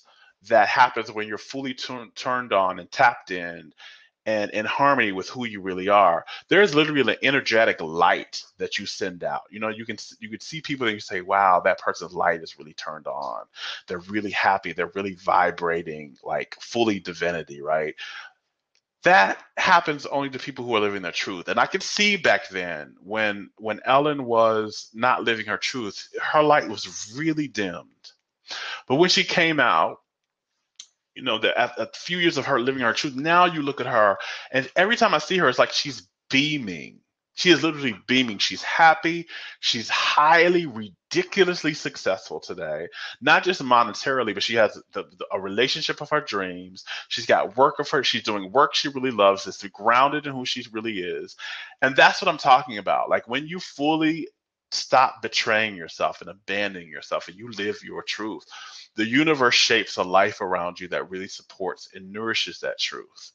that happens when you're fully turned on and tapped in and in harmony with who you really are. There's literally an energetic light that you send out. You could see people and you say, wow, that person's light is really turned on. They're really happy. They're really vibrating like fully divinity, right? That happens only to people who are living their truth. And I could see back then when Ellen was not living her truth, her light was really dimmed. But when she came out, a few years of her living her truth, now you look at her, and every time I see her, it's like she's beaming. She is literally beaming. She's happy. She's highly, ridiculously successful today, not just monetarily, but she has a relationship of her dreams. She's got work of her. She's doing work she really loves. It's grounded in who she really is. And that's what I'm talking about. Like when you fully stop betraying yourself and abandoning yourself and you live your truth, the universe shapes a life around you that really supports and nourishes that truth.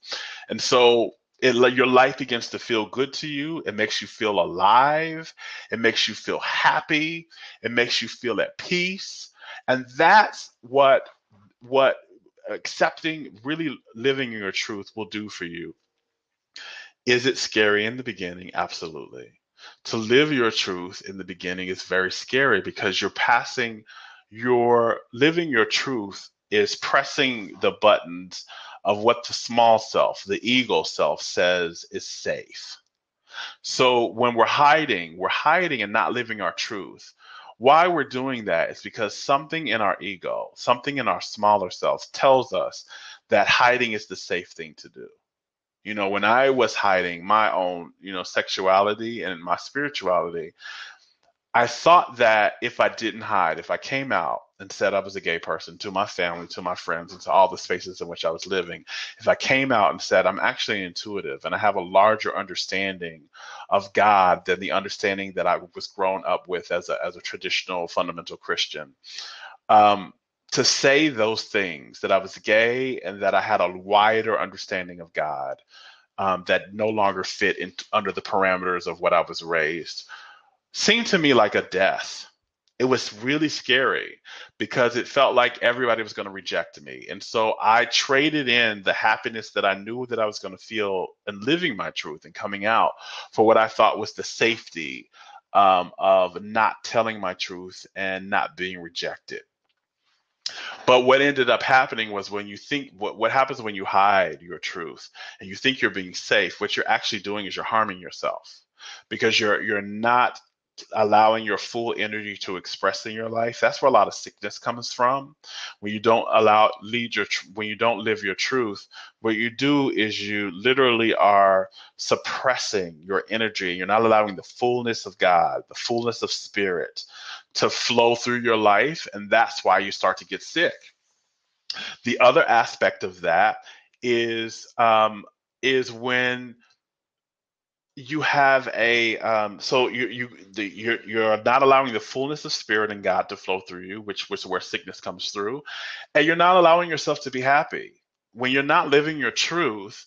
And so your life begins to feel good to you. It makes you feel alive. It makes you feel happy. It makes you feel at peace. And that's what accepting, really living your truth will do for you. Is it scary in the beginning? Absolutely. To live your truth in the beginning is very scary, because living your truth is pressing the buttons of what the small self, the ego self, says is safe. So when we're hiding and not living our truth, Why we're doing that is because something in our ego, something in our smaller selves tells us that hiding is the safe thing to do. When I was hiding my own, sexuality and my spirituality, I thought that if I didn't hide, if I came out and said I was a gay person to my family, to my friends, and to all the spaces in which I was living, if I came out and said I'm actually intuitive and I have a larger understanding of God than the understanding that I was grown up with as a traditional fundamental Christian, um, to say those things, that I was gay and that I had a wider understanding of God, that no longer fit under the parameters of what I was raised, seemed to me like a death. It was really scary because it felt like everybody was going to reject me. And so I traded in the happiness that I knew that I was going to feel in living my truth and coming out for what I thought was the safety, of not telling my truth and not being rejected. But what ended up happening was, when you think, what happens when you hide your truth and you think you're being safe, what you're actually doing is you're harming yourself, because you're not allowing your full energy to express in your life. That's where a lot of sickness comes from. When you don't when you don't live your truth, what you do is you literally are suppressing your energy. You're not allowing the fullness of God, the fullness of spirit, to flow through your life, and that's why you start to get sick. The other aspect of that is when you have so you're not allowing the fullness of spirit and God to flow through you, which was where sickness comes through, and you're not allowing yourself to be happy. When you're not living your truth,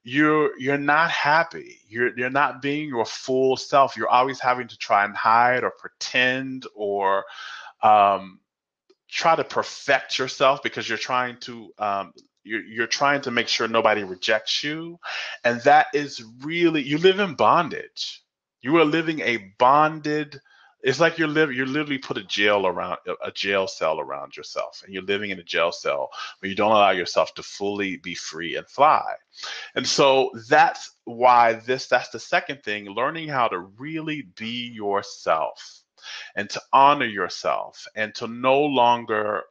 you're not happy. You're not being your full self. You're always having to try and hide or pretend, or um, try to perfect yourself, because you're trying to make sure nobody rejects you. And that is really, you live in bondage. You are living a bonded, it's like you literally put a jail cell around yourself, and you're living in a jail cell where you don't allow yourself to fully be free and fly. And so that's the second thing, learning how to really be yourself and to honor yourself and to no longer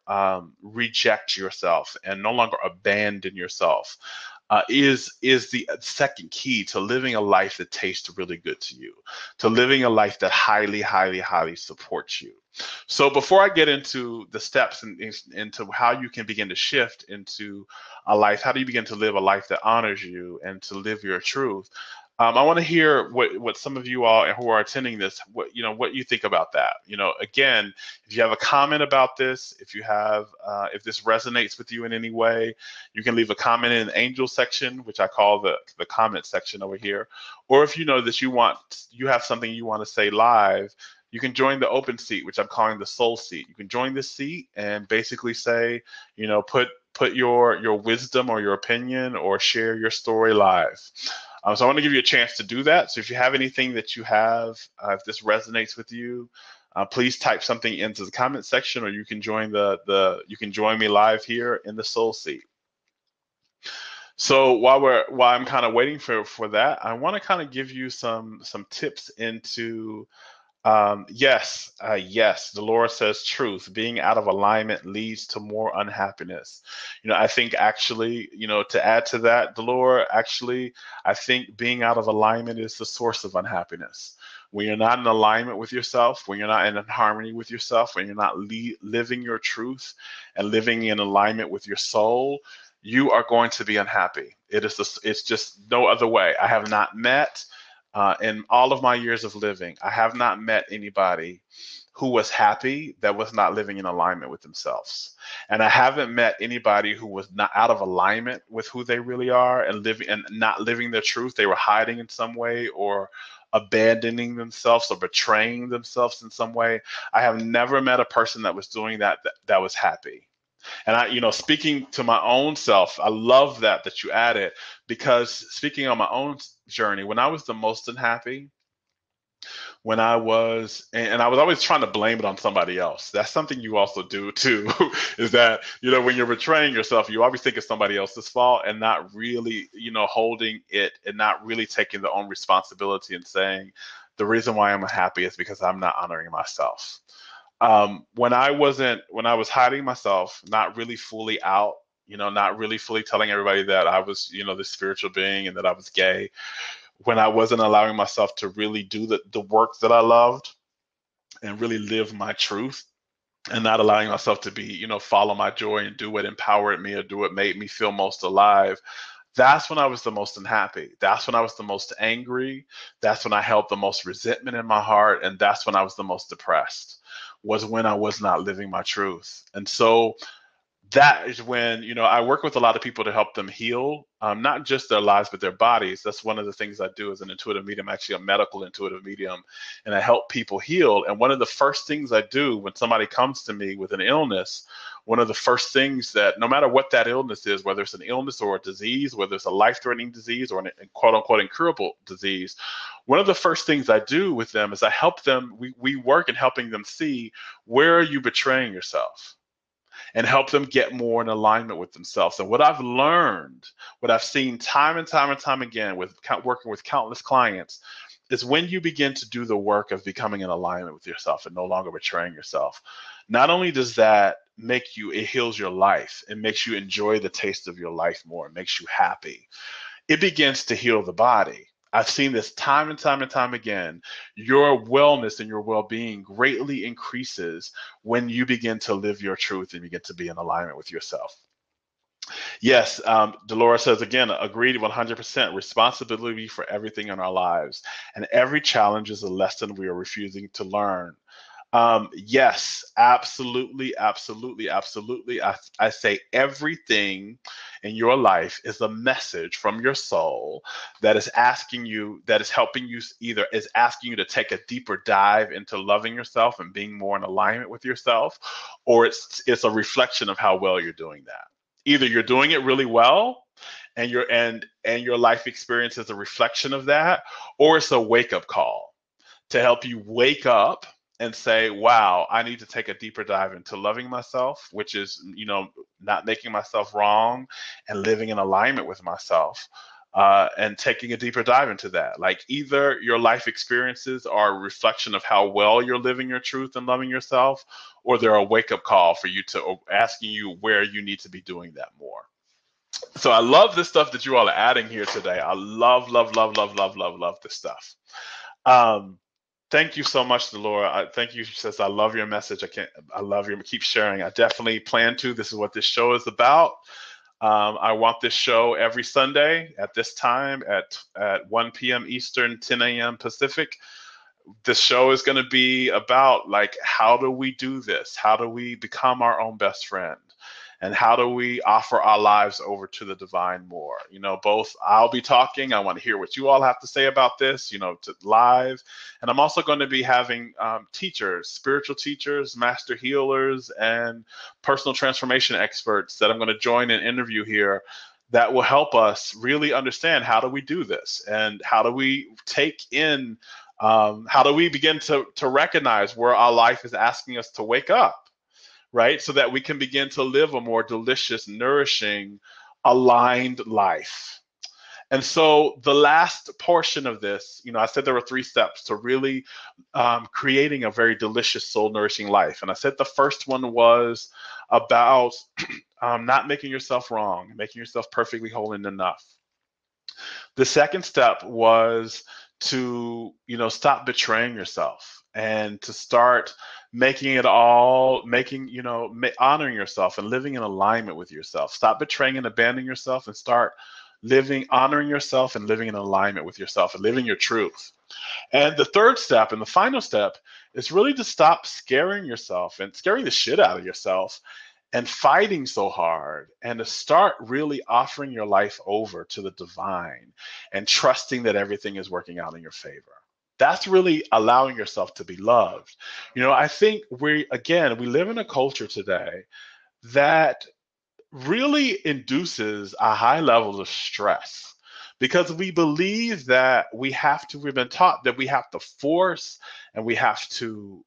reject yourself and no longer abandon yourself, is the second key to living a life that tastes really good to you, to living a life that highly, highly, highly supports you. So before I get into the steps and into how you can begin to shift into a life, how do you begin to live a life that honors you and to live your truth? I want to hear what some of you all who are attending this, what you think about that. Again, if you have a comment about this, if this resonates with you in any way, you can leave a comment in the angel section, which I call the comment section over here. Or if you know that you have something you want to say live, you can join the open seat, which I'm calling the soul seat. You can join this seat and basically say, put your wisdom or your opinion or share your story live. So I want to give you a chance to do that. So if you have anything that you have, if this resonates with you, please type something into the comment section, or you can join you can join me live here in the soul seat. So while I'm kind of waiting for that, I want to kind of give you some tips into yes, Dolores says truth. Being out of alignment leads to more unhappiness. I think actually, to add to that, Dolores, actually, I think being out of alignment is the source of unhappiness. When you're not in alignment with yourself, when you're not in harmony with yourself, when you're not living your truth and living in alignment with your soul, you are going to be unhappy. It's just no other way. I have not met in all of my years of living, I have not met anybody who was happy that was not living in alignment with themselves. And I haven't met anybody who was not out of alignment with who they really are and not living their truth. They were hiding in some way, or abandoning themselves, or betraying themselves in some way. I have never met a person that was doing that was happy. And speaking to my own self, I love that you added, because speaking on my own journey, when I was the most unhappy, when I was, and I was always trying to blame it on somebody else. That's something you also do too, is that, when you're betraying yourself, you always think it's somebody else's fault, and not really, holding it and not really taking the own responsibility and saying, the reason why I'm unhappy is because I'm not honoring myself. when I was hiding myself, not really fully out, not really fully telling everybody that I was, this spiritual being and that I was gay, when I wasn't allowing myself to really do the work that I loved and really live my truth, and not allowing myself to be, follow my joy and do what empowered me or do what made me feel most alive. That's when I was the most unhappy. That's when I was the most angry. That's when I held the most resentment in my heart. And that's when I was the most depressed, was when I was not living my truth. And so that is when, I work with a lot of people to help them heal, not just their lives, but their bodies. That's one of the things I do as an intuitive medium, actually a medical intuitive medium, and I help people heal. And one of the first things I do when somebody comes to me with an illness, one of the first things that, no matter what that illness is, whether it's an illness or a disease, whether it's a life-threatening disease or an quote unquote incurable disease, one of the first things I do with them is I help them, we work in helping them see, where are you betraying yourself? And help them get more in alignment with themselves. And what I've learned, what I've seen time and time and time again with working with countless clients, is when you begin to do the work of becoming in alignment with yourself and no longer betraying yourself, not only does that make you, it heals your life, it makes you enjoy the taste of your life more, it makes you happy. It begins to heal the body. I've seen this time and time and time again. Your wellness and your well-being greatly increases when you begin to live your truth and begin to be in alignment with yourself. Yes, Dolores says again, agreed 100%. Responsibility for everything in our lives. And every challenge is a lesson we are refusing to learn. Yes, absolutely, absolutely, absolutely. I say everything in your life is a message from your soul that is asking you, that is helping you, either is asking you to take a deeper dive into loving yourself and being more in alignment with yourself, or it's a reflection of how well you're doing that. Either you're doing it really well and your life experience is a reflection of that, or it's a wake-up call to help you wake up and say, wow, I need to take a deeper dive into loving myself, which is, not making myself wrong and living in alignment with myself, and taking a deeper dive into that. Like, either your life experiences are a reflection of how well you're living your truth and loving yourself, or they're a wake-up call for you to asking you where you need to be doing that more. So I love this stuff that you all are adding here today. I love, love, love, love, love, love, love this stuff. Thank you so much, Delora. Thank you. She says, I love your message. I love your, keep sharing. I definitely plan to. This is what this show is about. I want this show every Sunday at this time at 1 p.m. Eastern, 10 a.m. Pacific. This show is going to be about, like, how do we do this? How do we become our own best friend? And how do we offer our lives over to the divine more? Both I'll be talking. I want to hear what you all have to say about this, to live. And I'm also going to be having teachers, spiritual teachers, master healers, and personal transformation experts that I'm going to join and interview here that will help us really understand, how do we do this? And how do we take in, how do we begin to recognize where our life is asking us to wake up? Right? So that we can begin to live a more delicious, nourishing, aligned life. And so the last portion of this, I said there were 3 steps to really creating a very delicious, soul-nourishing life. And I said the first one was about not making yourself wrong, making yourself perfectly whole and enough. The second step was to, stop betraying yourself and to start making it all, honoring yourself and living in alignment with yourself. Stop betraying and abandoning yourself and start honoring yourself and living in alignment with yourself and living your truth. And the third step and the final step is really to stop scaring yourself and scaring the shit out of yourself and fighting so hard, and to start really offering your life over to the divine and trusting that everything is working out in your favor. That's really allowing yourself to be loved. I think we live in a culture today that really induces a high level of stress, because we believe that we've been taught that we have to force and we have to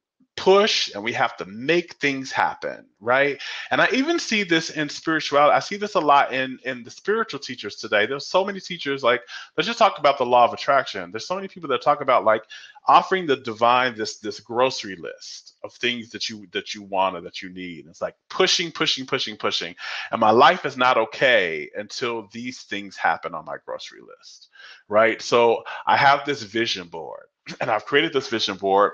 push and we have to make things happen, right? And I even see this in spirituality. I see this a lot in the spiritual teachers today. There's so many teachers, like, let's just talk about the law of attraction. There's so many people that talk about like offering the divine this grocery list of things that you want or that you need. It's like pushing, pushing, pushing, pushing. And my life is not okay until these things happen on my grocery list, right? So I have this vision board, and I've created this vision board,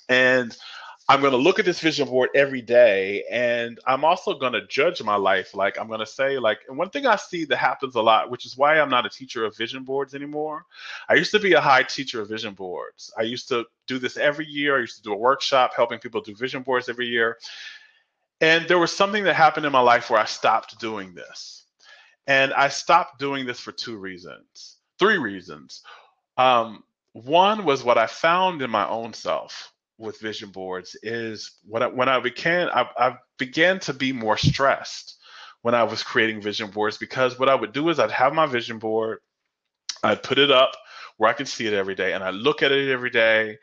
and I'm going to look at this vision board every day, and I'm also going to judge my life. Like, I'm going to say, like, and one thing I see that happens a lot, which is why I'm not a teacher of vision boards anymore. I used to be a high teacher of vision boards. I used to do this every year. I used to do a workshop helping people do vision boards every year. And there was something that happened in my life where I stopped doing this. And I stopped doing this for three reasons. One was what I found in my own self with vision boards is I began to be more stressed when I was creating vision boards, because what I would do is I'd have my vision board, I'd put it up where I could see it every day, and I look at it every day.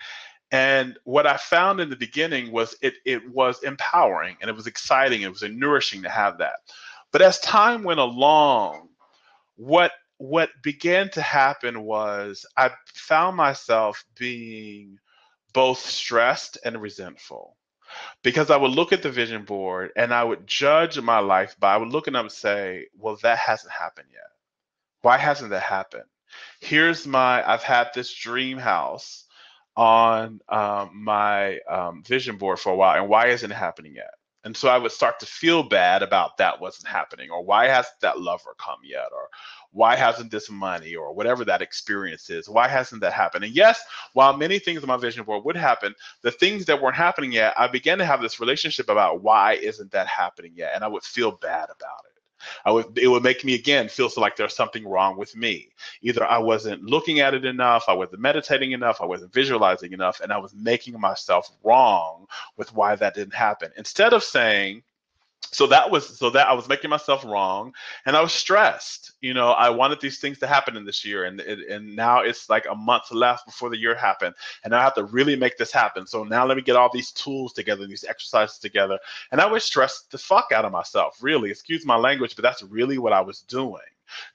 And what I found in the beginning was it was empowering, and it was exciting, it was nourishing to have that. But as time went along, what began to happen was I found myself being both stressed and resentful, because I would look at the vision board and I would judge my life by, I would look and I would say, well, that hasn't happened yet. Why hasn't that happened? I've had this dream house on my vision board for a while, and why isn't it happening yet? And so I would start to feel bad about that wasn't happening, or why hasn't that lover come yet, or why hasn't this money, or whatever that experience is, why hasn't that happened? And yes, while many things on my vision board would happen, the things that weren't happening yet, I began to have this relationship about why isn't that happening yet, and I would feel bad about it. It would make me again feel so like there's something wrong with me. Either I wasn't looking at it enough, I wasn't meditating enough, I wasn't visualizing enough, and I was making myself wrong with why that didn't happen. Instead of saying, so that I was making myself wrong, and I was stressed. I wanted these things to happen in this year, and now it's like a month left before the year happened, and I have to really make this happen. So now let me get all these tools together, these exercises together, and I was stressed the fuck out of myself. Really, excuse my language, but that's really what I was doing.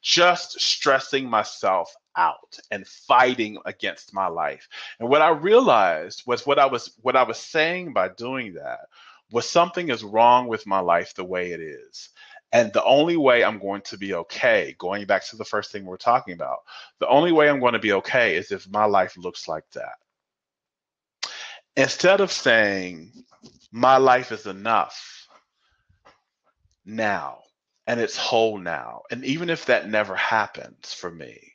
Just stressing myself out and fighting against my life. And what I realized was what I was saying by doing that was something is wrong with my life the way it is. And the only way I'm going to be okay, going back to the first thing we're talking about, the only way I'm going to be okay is if my life looks like that. Instead of saying, my life is enough now, and it's whole now, and even if that never happens for me,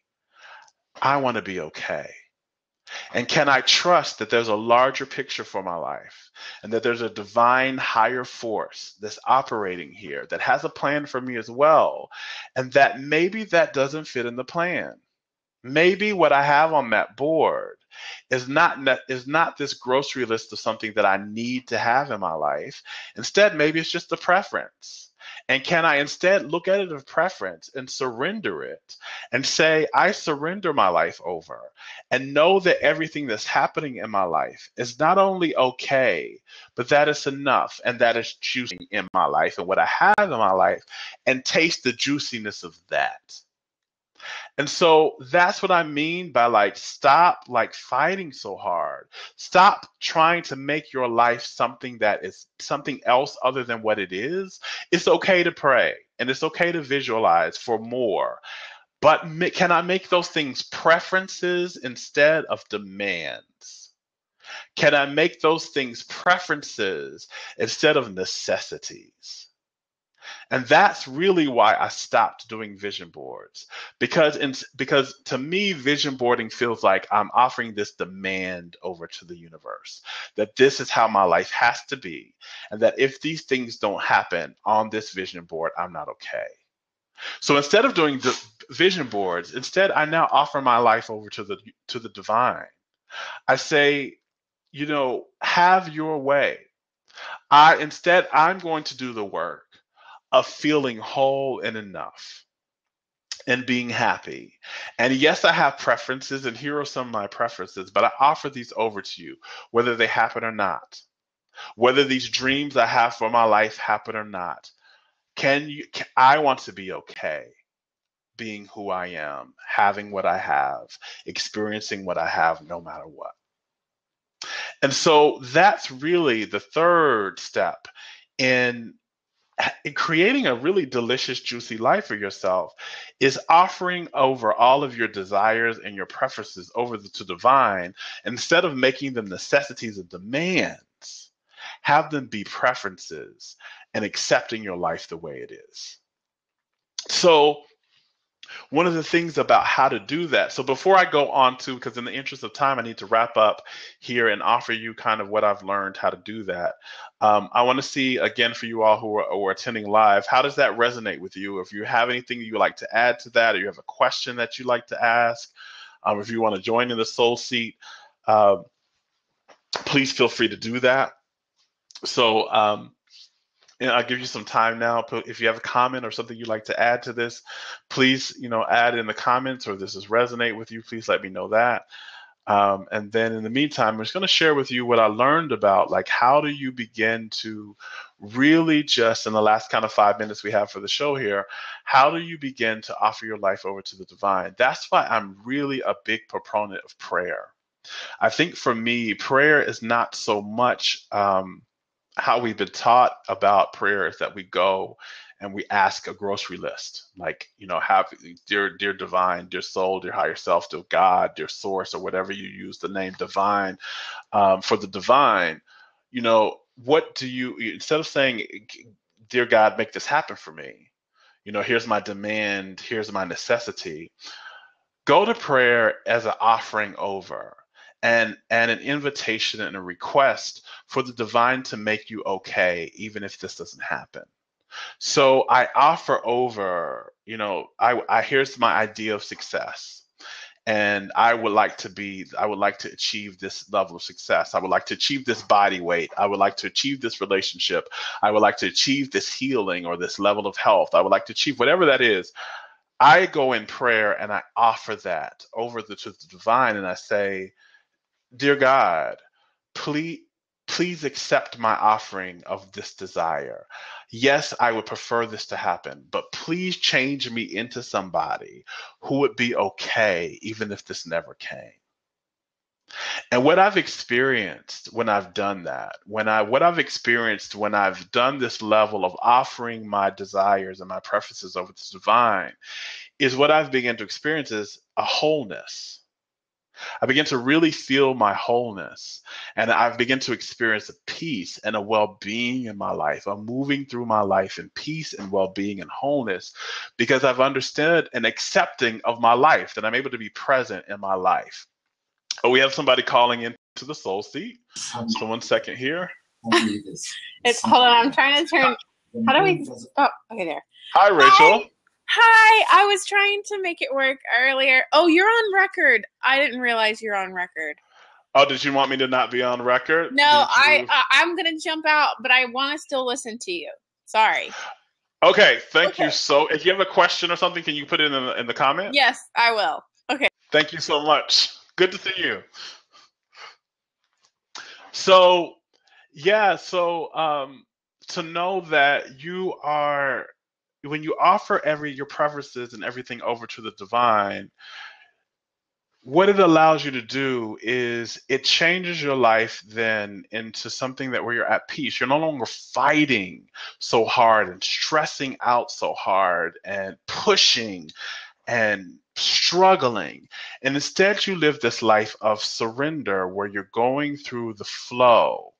I want to be okay. And can I trust that there's a larger picture for my life, and that there's a divine higher force that's operating here that has a plan for me as well, and that maybe that doesn't fit in the plan? Maybe what I have on that board is not this grocery list of something that I need to have in my life. Instead, maybe it's just a preference. And can I instead look at it as preference and surrender it and say, I surrender my life over, and know that everything that's happening in my life is not only okay, but that it's enough, and that is juicy in my life and what I have in my life, and taste the juiciness of that. And so that's what I mean by stop fighting so hard. Stop trying to make your life something that is something else other than what it is. It's okay to pray, and it's okay to visualize for more. But can I make those things preferences instead of demands? Can I make those things preferences instead of necessities? And that's really why I stopped doing vision boards, because to me, vision boarding feels like I'm offering this demand over to the universe, that this is how my life has to be, and that if these things don't happen on this vision board, I'm not okay. So instead of doing the vision boards, instead I now offer my life over to the divine. I say, have your way. I'm going to do the work of feeling whole and enough and being happy. And yes, I have preferences, and here are some of my preferences, but I offer these over to you, whether they happen or not. Whether these dreams I have for my life happen or not, I want to be okay being who I am, having what I have, experiencing what I have no matter what. And so that's really the third step in creating a really delicious, juicy life for yourself, is offering over all of your desires and your preferences over to divine. Instead of making them necessities and demands, have them be preferences and accepting your life the way it is. So one of the things about how to do that. So before I go on to, because in the interest of time, I need to wrap up here and offer you kind of what I've learned how to do that. I want to see, again, for you all who are attending live, how does that resonate with you? If you have anything you would like to add to that, or you have a question that you'd like to ask, if you want to join in the soul seat, please feel free to do that. So I'll give you some time now. If you have a comment or something you'd like to add to this, please, add in the comments, or this is resonate with you, please let me know that. And then in the meantime, I'm just going to share with you what I learned about, like, how do you begin to really just, in the last kind of 5 minutes we have for the show here, how do you begin to offer your life over to the divine? That's why I'm really a big proponent of prayer. I think for me, prayer is not so much how we've been taught about prayer is that we go and we ask a grocery list, like, have dear divine, dear soul, dear higher self, dear God, dear source, or whatever you use the name divine for the divine. What do you, instead of saying, dear God, make this happen for me, here's my demand, here's my necessity, go to prayer as an offering over and an invitation and a request for the divine to make you okay, even if this doesn't happen. So I offer over, here's my idea of success. And I would like to achieve this level of success. I would like to achieve this body weight. I would like to achieve this relationship. I would like to achieve this healing or this level of health. I would like to achieve whatever that is. I go in prayer and I offer that over to the divine, and I say, dear God, please accept my offering of this desire. Yes, I would prefer this to happen, but please change me into somebody who would be okay even if this never came. And what I've experienced when I've done that, what I've experienced when I've done this level of offering my desires and my preferences over to the divine, is what I've begun to experience is a wholeness. I begin to really feel my wholeness, and I've begun to experience a peace and a well-being in my life. I'm moving through my life in peace and well-being and wholeness because I've understood and accepting of my life, that I'm able to be present in my life. Oh, we have somebody calling into the soul seat. So 1 second here. Hold on, I'm trying to turn. How do we? Oh, okay, there. Hi, Rachel. Hi, I was trying to make it work earlier. Oh, you're on record. I didn't realize you're on record. Oh, did you want me to not be on record? No, I'm going to jump out, but I want to still listen to you. Sorry. Okay, thank you. So if you have a question or something, can you put it in the comment? Yes, I will. Okay. Thank you so much. Good to see you. So, yeah, to know that you are, when you offer your preferences and everything over to the divine, what it allows you to do is it changes your life then into something where you're at peace. You're no longer fighting so hard and stressing out so hard and pushing and struggling. And instead you live this life of surrender where you're going through the flow.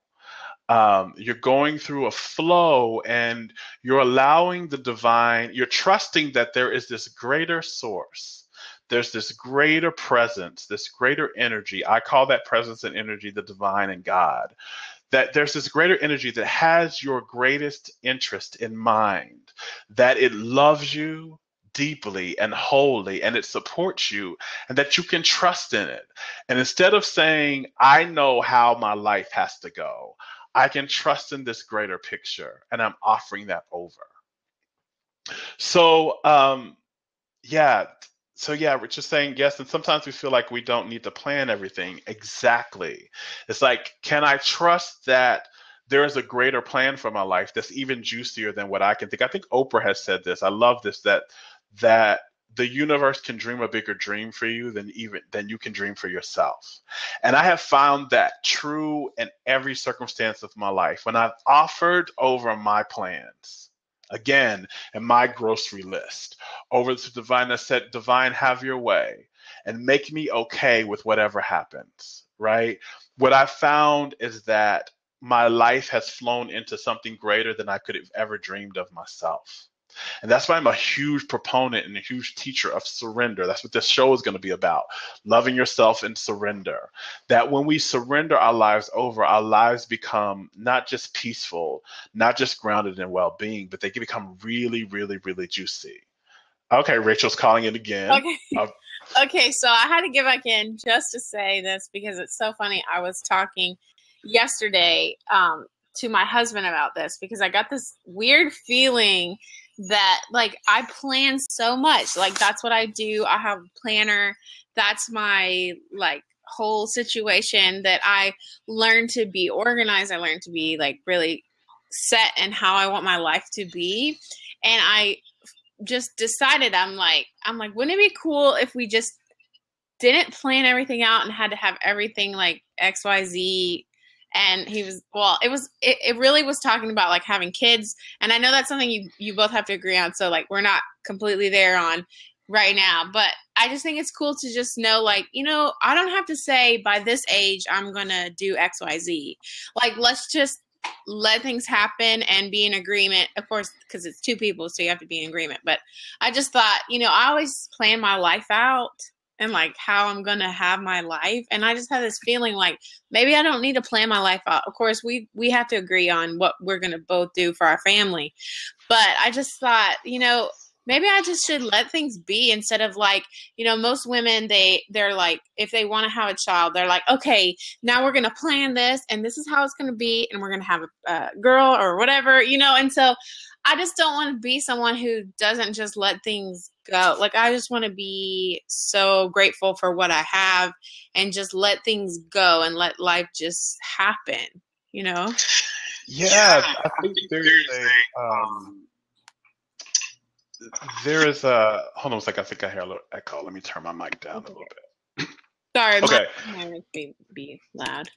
You're going through a flow and you're allowing the divine, you're trusting that there is this greater source. There's this greater presence, this greater energy. I call that presence and energy the divine and God. That there's this greater energy that has your greatest interest in mind, that it loves you deeply and wholly, and it supports you, and that you can trust in it. And instead of saying, I know how my life has to go, I can trust in this greater picture, and I'm offering that over. So, Rich is saying yes, and sometimes we feel like we don't need to plan everything. Exactly. It's like, can I trust that there is a greater plan for my life that's even juicier than what I can think. I think Oprah has said this. I love this, that the universe can dream a bigger dream for you than you can dream for yourself. And I have found that true in every circumstance of my life. When I've offered over my plans, again, and my grocery list, over to divine, that said, divine, have your way and make me okay with whatever happens, right? What I found is that my life has flown into something greater than I could have ever dreamed of myself. And that's why I'm a huge proponent and a huge teacher of surrender. That's what this show is going to be about. Loving yourself and surrender. That when we surrender our lives over, our lives become not just peaceful, not just grounded in well-being, but they can become really, really, really juicy. Okay, Rachel's calling it again. Okay. Okay, so I had to get back in just to say this because it's so funny. I was talking yesterday to my husband about this because I got this weird feeling that like I plan so much. Like that's what I do. I have a planner. That's my like whole situation, that I learned to be organized. I learned to be like really set in how I want my life to be. And I just decided, I'm like, wouldn't it be cool if we just didn't plan everything out and had to have everything like XYZ? And he was, well, it really was talking about like having kids. And I know that's something you both have to agree on. So like, we're not completely there on right now, but I just think it's cool to just know, like, you know, I don't have to say by this age, I'm going to do XYZ. Like, let's just let things happen and be in agreement, of course, because it's two people, so you have to be in agreement. But I just thought, you know, I always plan my life out and like how I'm going to have my life. And I just had this feeling like maybe I don't need to plan my life out. Of course, we have to agree on what we're going to both do for our family. But I just thought, you know, maybe I just should let things be instead of like, you know, most women, they're like, if they want to have a child, they're like, okay, now we're going to plan this and this is how it's going to be. And we're going to have a girl or whatever, you know? And so I just don't want to be someone who doesn't just let things go. Like, I just want to be so grateful for what I have and just let things go and let life just happen, you know? Yeah, I think there is a, hold on a second, I think I hear a little echo. Let me turn my mic down a little bit. Sorry, okay. My mic be loud.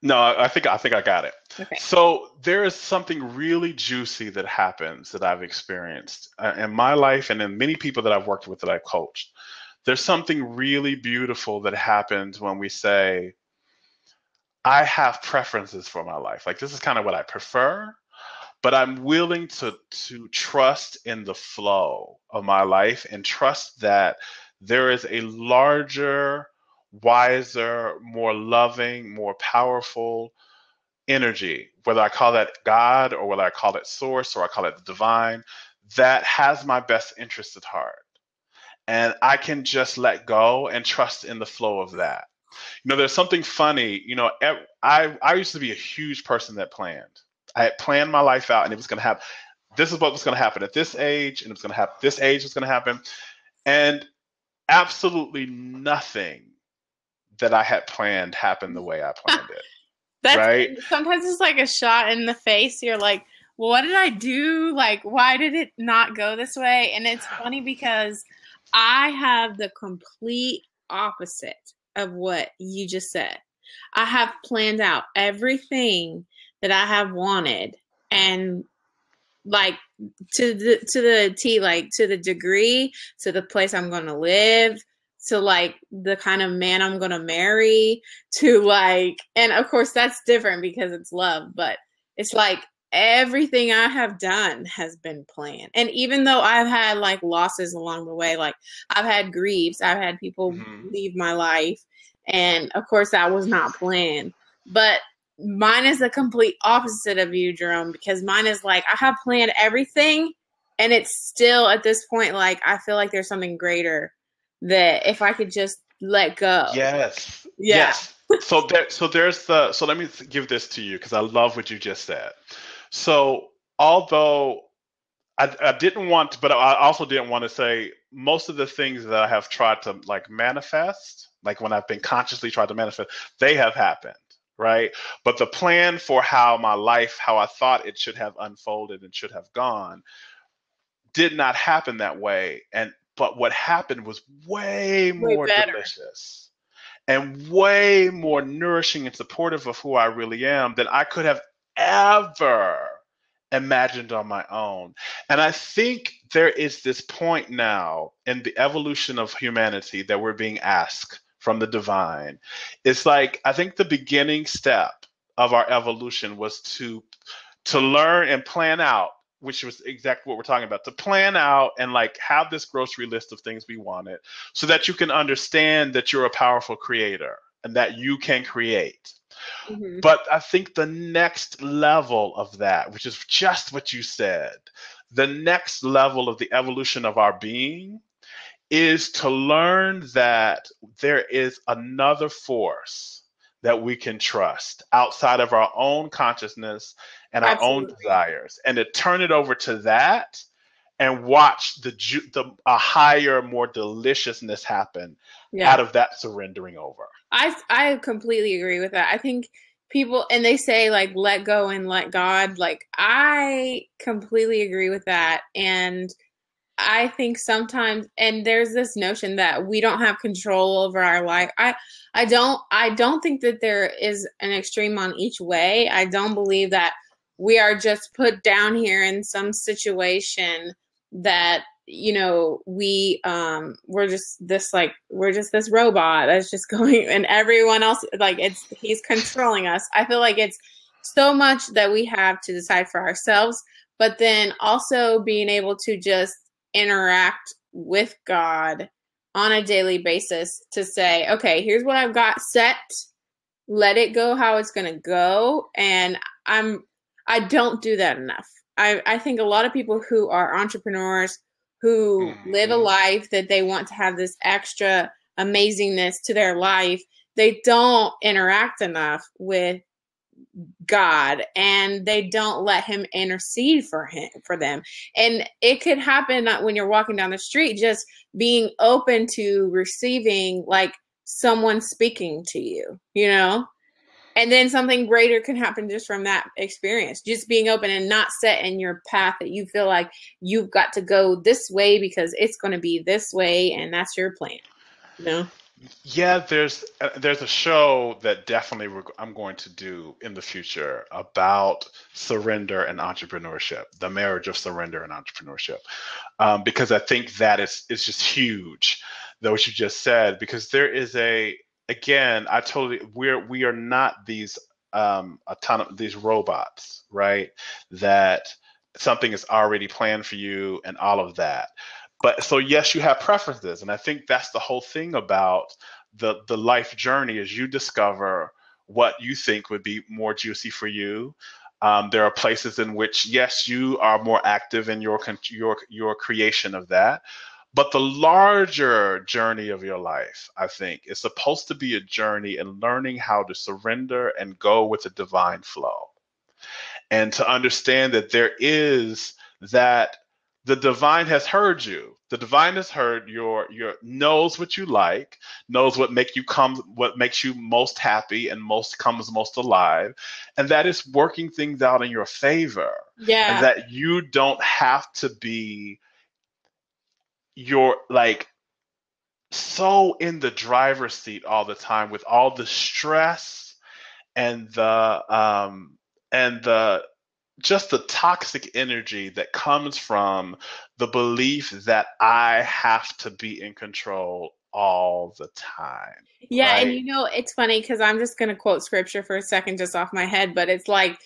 No, I think I got it. Okay. So there is something really juicy that happens that I've experienced in my life and in many people that I've worked with that I've coached. There's something really beautiful that happens when we say, I have preferences for my life. Like, this is kind of what I prefer, but I'm willing to trust in the flow of my life and trust that there is a larger, wiser, more loving, more powerful energy, whether I call that God or whether I call it source or I call it the divine, that has my best interests at heart. And I can just let go and trust in the flow of that. You know, there's something funny, you know, I used to be a huge person that planned. I had planned my life out and it was going to happen. This is what was going to happen at this age, and it was going to happen. This age was going to happen. And absolutely nothing that I had planned happened the way I planned it. That's, right? Sometimes it's like a shot in the face. You're like, well, what did I do? Like, why did it not go this way? And it's funny because I have the complete opposite of what you just said. I have planned out everything that I have wanted, and like to the T, like to the degree, to the place I'm going to live, to like the kind of man I'm going to marry, to like, and of course that's different because it's love, but it's like everything I have done has been planned. And even though I've had like losses along the way, like I've had griefs, I've had people leave my life, and of course that was not planned, but mine is the complete opposite of you, Jerome, because mine is like, I have planned everything and it's still at this point, like, I feel like there's something greater that if I could just let go. Yes. Yeah. Yes. So let me give this to you because I love what you just said. So although I didn't want to, but I also didn't want to say most of the things that I have tried to like manifest, like when I've been consciously trying to manifest, they have happened. right? But the plan for how my life, how I thought it should have unfolded and should have gone, did not happen that way. But what happened was way Way more better. delicious and way more nourishing and supportive of who I really am than I could have ever imagined on my own. And I think there is this point now in the evolution of humanity that we're being asked from the divine. It's like, I think the beginning step of our evolution was to learn and plan out, which was exactly what we're talking about, to plan out and like have this grocery list of things we wanted so that you can understand that you're a powerful creator and that you can create. Mm-hmm. But I think the next level of that, which is just what you said, the next level of the evolution of our being is to learn that there is another force that we can trust outside of our own consciousness and our own Absolutely. desires, and to turn it over to that and watch a higher, more deliciousness happen out of that surrendering over. I completely agree with that. I think people, and they say like, let go and let God. Like, I completely agree with that. And I think sometimes, and there's this notion that we don't have control over our life. I don't think that there is an extreme on each way. I don't believe that we are just put down here in some situation that, you know, we're just this robot that's just going, and everyone else, like, he's controlling us. I feel like it's so much that we have to decide for ourselves, but then also being able to just interact with God on a daily basis to say, okay, here's what I've got set. Let it go how it's going to go. And I don't do that enough. I think a lot of people who are entrepreneurs who live a life that they want to have this extra amazingness to their life, they don't interact enough with God, and they don't let him intercede for them. And it could happen when you're walking down the street, just being open to receiving like someone speaking to you, you know, and then something greater can happen just from that experience, just being open and not set in your path that you feel like you've got to go this way because it's going to be this way and that's your plan, you know? Yeah, there's a show that definitely I'm going to do in the future about surrender and entrepreneurship, the marriage of surrender and entrepreneurship, because I think that is just huge, though what you just said, because there is again, we are not these these robots, right? That something is already planned for you and all of that. But so yes, you have preferences, and I think that's the whole thing about the life journey is you discover what you think would be more juicy for you. There are places in which yes, you are more active in your creation of that, but the larger journey of your life, I think, is supposed to be a journey in learning how to surrender and go with the divine flow, and to understand that there is that. The divine has heard you. The divine has heard your knows what you like, knows what makes you most happy and comes most alive, and that is working things out in your favor. Yeah. And that you don't have to be so in the driver's seat all the time with all the stress and the just the toxic energy that comes from the belief that I have to be in control all the time. Yeah, right? and you know, it's funny because I'm just going to quote scripture for a second just off my head, but it's like,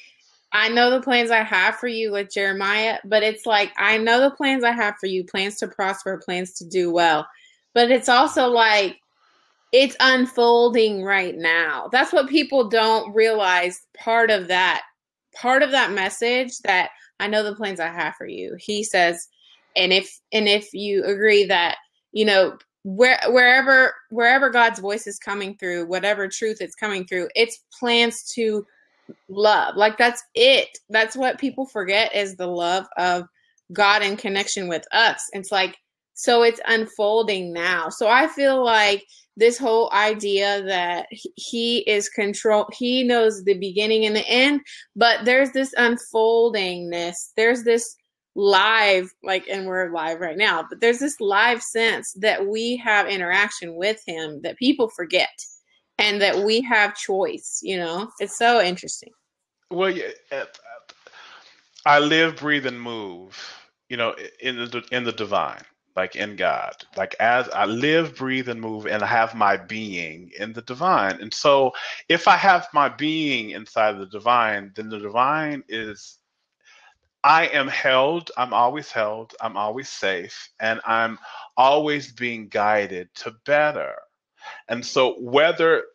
I know the plans I have for you with Jeremiah, but it's like, I know the plans I have for you, plans to prosper, plans to do well. But it's also like, it's unfolding right now. That's what people don't realize. Part of that message, that I know the plans I have for you. He says, and if you agree that, you know, wherever God's voice is coming through, whatever truth it's coming through, it's plans to love. Like, that's it. That's what people forget, is the love of God in connection with us. It's like, so it's unfolding now. So I feel like this whole idea that he is control, he knows the beginning and the end, but there's this unfoldingness. There's this live, like, and we're live right now, but there's this live sense that we have interaction with him that people forget, and that we have choice, you know? It's so interesting. Well, yeah, I live, breathe, and move, you know, in the divine, like in God. Like as I live, breathe, and move, and I have my being in the divine. And so if I have my being inside the divine, then the divine is, I am held, I'm always safe, and I'm always being guided to better. And so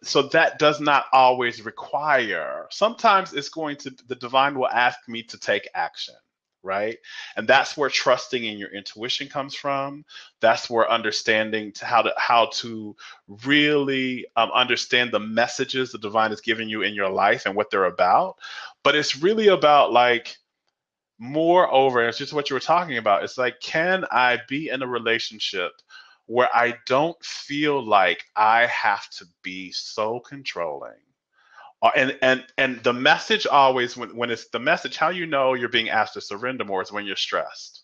so that does not always require, sometimes it's going to, the divine will ask me to take action, right? And that's where trusting in your intuition comes from. That's where understanding to how to really understand the messages the divine is giving you in your life and what they're about. But it's really about like, moreover, it's just what you were talking about. It's like, can I be in a relationship where I don't feel like I have to be so controlling? And the message always, when it's the message, how you know you're being asked to surrender more is when you're stressed.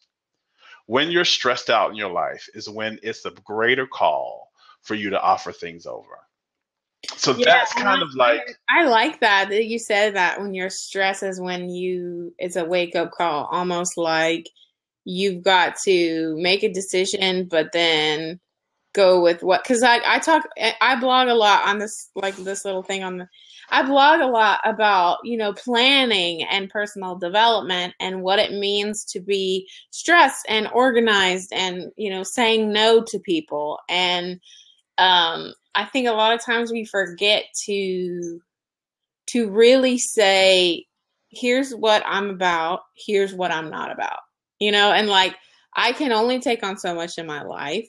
When you're stressed out in your life is when it's a greater call for you to offer things over. So Yeah, that's kind of like, I like that you said that when you're stressed is when it's a wake up call, almost like you've got to make a decision, but then go with what, because I blog a lot on this, like this little thing I blog a lot about, you know, planning and personal development and what it means to be stressed and organized and, you know, saying no to people. And I think a lot of times we forget to really say, here's what I'm about, here's what I'm not about, you know, and like, I can only take on so much in my life.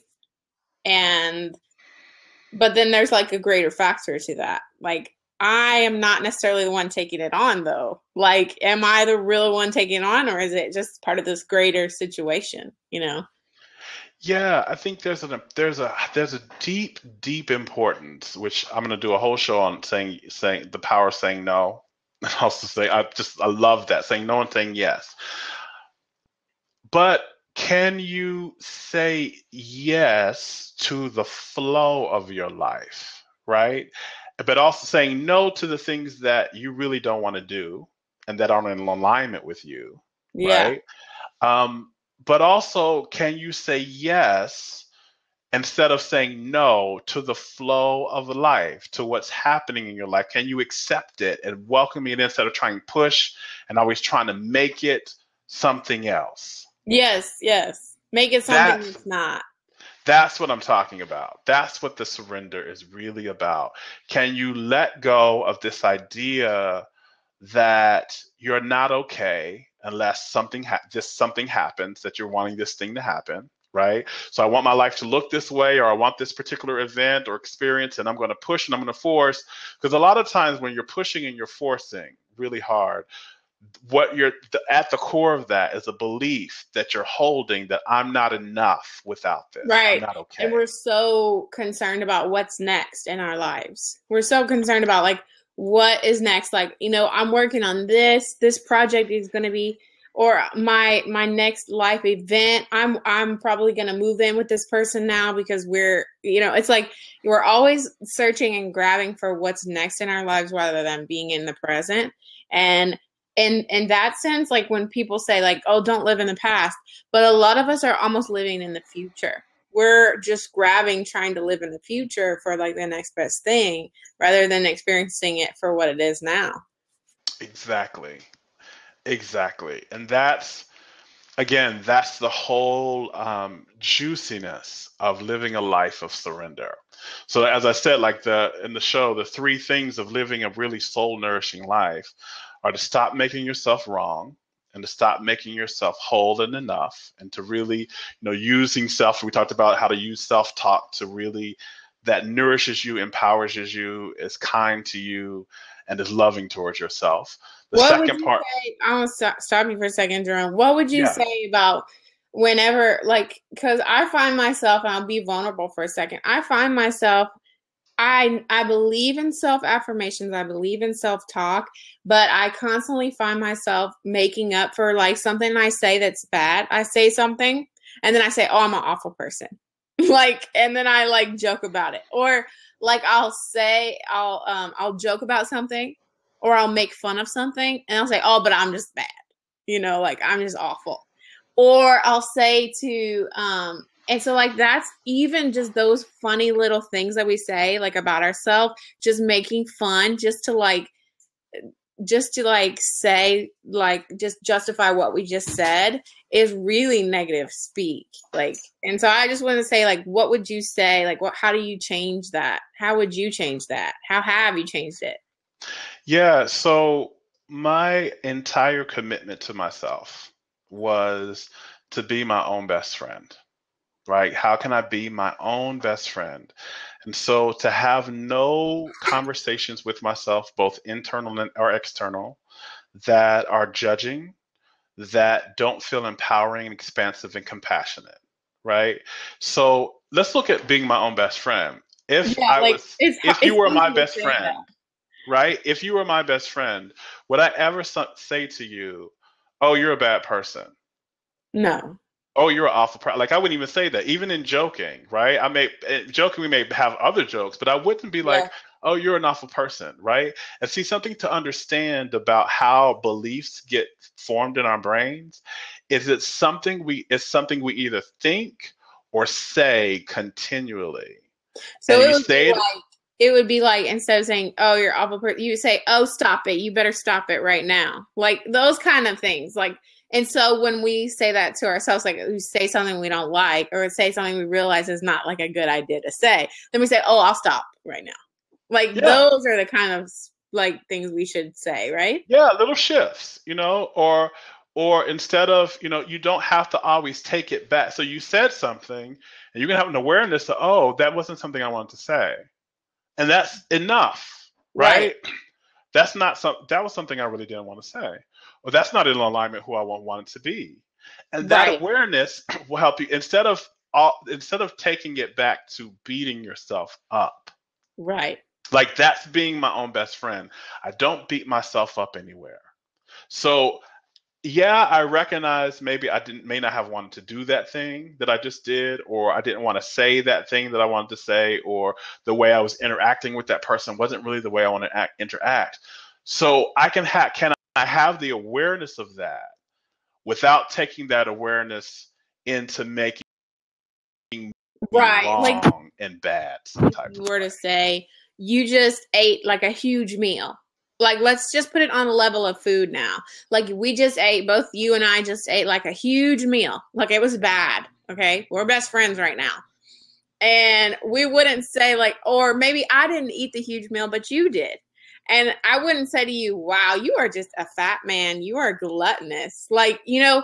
But then there's like a greater factor to that. Like, I am not necessarily the one taking it on though. Like, am I the real one taking it on, or is it just part of this greater situation, you know? yeah, I think there's a deep importance, which I'm going to do a whole show on, saying the power of saying no. And also say I love that, saying no and saying yes. But can you say yes to the flow of your life, right? But also saying no to the things that you really don't want to do and that aren't in alignment with you, Yeah. right? But also, can you say yes instead of saying no to the flow of life, to what's happening in your life? Can you accept it and welcome it instead of trying to push and always trying to make it something else? Yes. Make it something it's not. That's what I'm talking about. That's what the surrender is really about. Can you let go of this idea that you're not okay unless something happens, that you're wanting this thing to happen, right? So I want my life to look this way, or I want this particular event or experience, and I'm going to push and I'm going to force. Because a lot of times when you're pushing and you're forcing really hard, what you're at the core of that is a belief that you're holding, that I'm not enough without this. Right. I'm not okay. And we're so concerned about what's next in our lives. We're so concerned about like, what is next? Like, you know, I'm working on this project is going to be, or my next life event. I'm probably going to move in with this person now because we're, you know, it's like we're always searching and grabbing for what's next in our lives rather than being in the present. And in that sense, like when people say like, oh, don't live in the past, but a lot of us are almost living in the future. We're just trying to live in the future for like the next best thing rather than experiencing it for what it is now. Exactly. And that's the whole juiciness of living a life of surrender. So as I said, like in the show, the three things of living a really soul nourishing life are to stop making yourself wrong, and to stop making yourself whole and enough, and to really, you know, using we talked about how to use self-talk to really, that nourishes you, empowers you, is kind to you, and is loving towards yourself. I want to stop you for a second, Jerome. What would you say about whenever, like, because I find myself, and I'll be vulnerable for a second, I find myself I believe in self-affirmations. I believe in self-talk, but I constantly find myself making up for like something I say that's bad. I say something and then I say, "Oh, I'm an awful person." Like, and then I like joke about it. Or like I'll joke about something or I'll make fun of something and I'll say, "Oh, but I'm just bad." Like I'm just awful. Or I'll say to and so like that's even just those funny little things that we say like about ourselves, just making fun, just to say like just justify what we just said is really negative speak. Like, and so I just want to say, like, what would you say? Like, how do you change that? How would you change that? How have you changed it? Yeah, so my entire commitment to myself was to be my own best friend, right? How can I be my own best friend? And so to have no conversations with myself, both internal or external, that are judging, that don't feel empowering and expansive and compassionate, right? So let's look at being my own best friend. If Yeah, I like was, it's if you were my easy to best say that. friend, right? If you were my best friend, would I ever say to you, "Oh, you're a bad person"? No. "Oh, you're an awful person"? Like I wouldn't even say that, even in joking, right? Joking, we may have other jokes, but I wouldn't be Yeah. like, "Oh, you're an awful person," right? And see, something to understand about how beliefs get formed in our brains is it's something we either think or say continually, So and it you would be say it. like instead of saying, "Oh, you're awful person," you would say, "Oh, stop it. You better stop it right now." Like those kind of things. Like, and so when we say that to ourselves, like we say something we don't like or say something we realize is not like a good idea to say, then we say, "Oh, I'll stop right now." Like Yeah. those are the kind of like things we should say, right? Yeah, little shifts, or instead of, you don't have to always take it back. So you said something and you can have an awareness of, oh, that wasn't something I wanted to say. And that's enough, Right. right? That was something I really didn't want to say. Or that's not in alignment who I want it to be. And that Right. awareness will help you instead of taking it back to beating yourself up. Right. Like that's being my own best friend. I don't beat myself up anywhere. So yeah, I recognize maybe may not have wanted to do that thing that I just did, or I didn't want to say that thing that I wanted to say, or the way I was interacting with that person wasn't really the way I want to interact. So can I have the awareness of that without taking that awareness into making me Right. Like wrong and bad some if type you of were way. to say you just ate like a huge meal. Like let's just put it on a level of food now. Like we just ate, both you and I just ate like a huge meal. Like it was bad. Okay. We're best friends right now. And we wouldn't say like, or maybe I didn't eat the huge meal, but you did. And I wouldn't say to you, "Wow, you are just a fat man. You are gluttonous." Like, I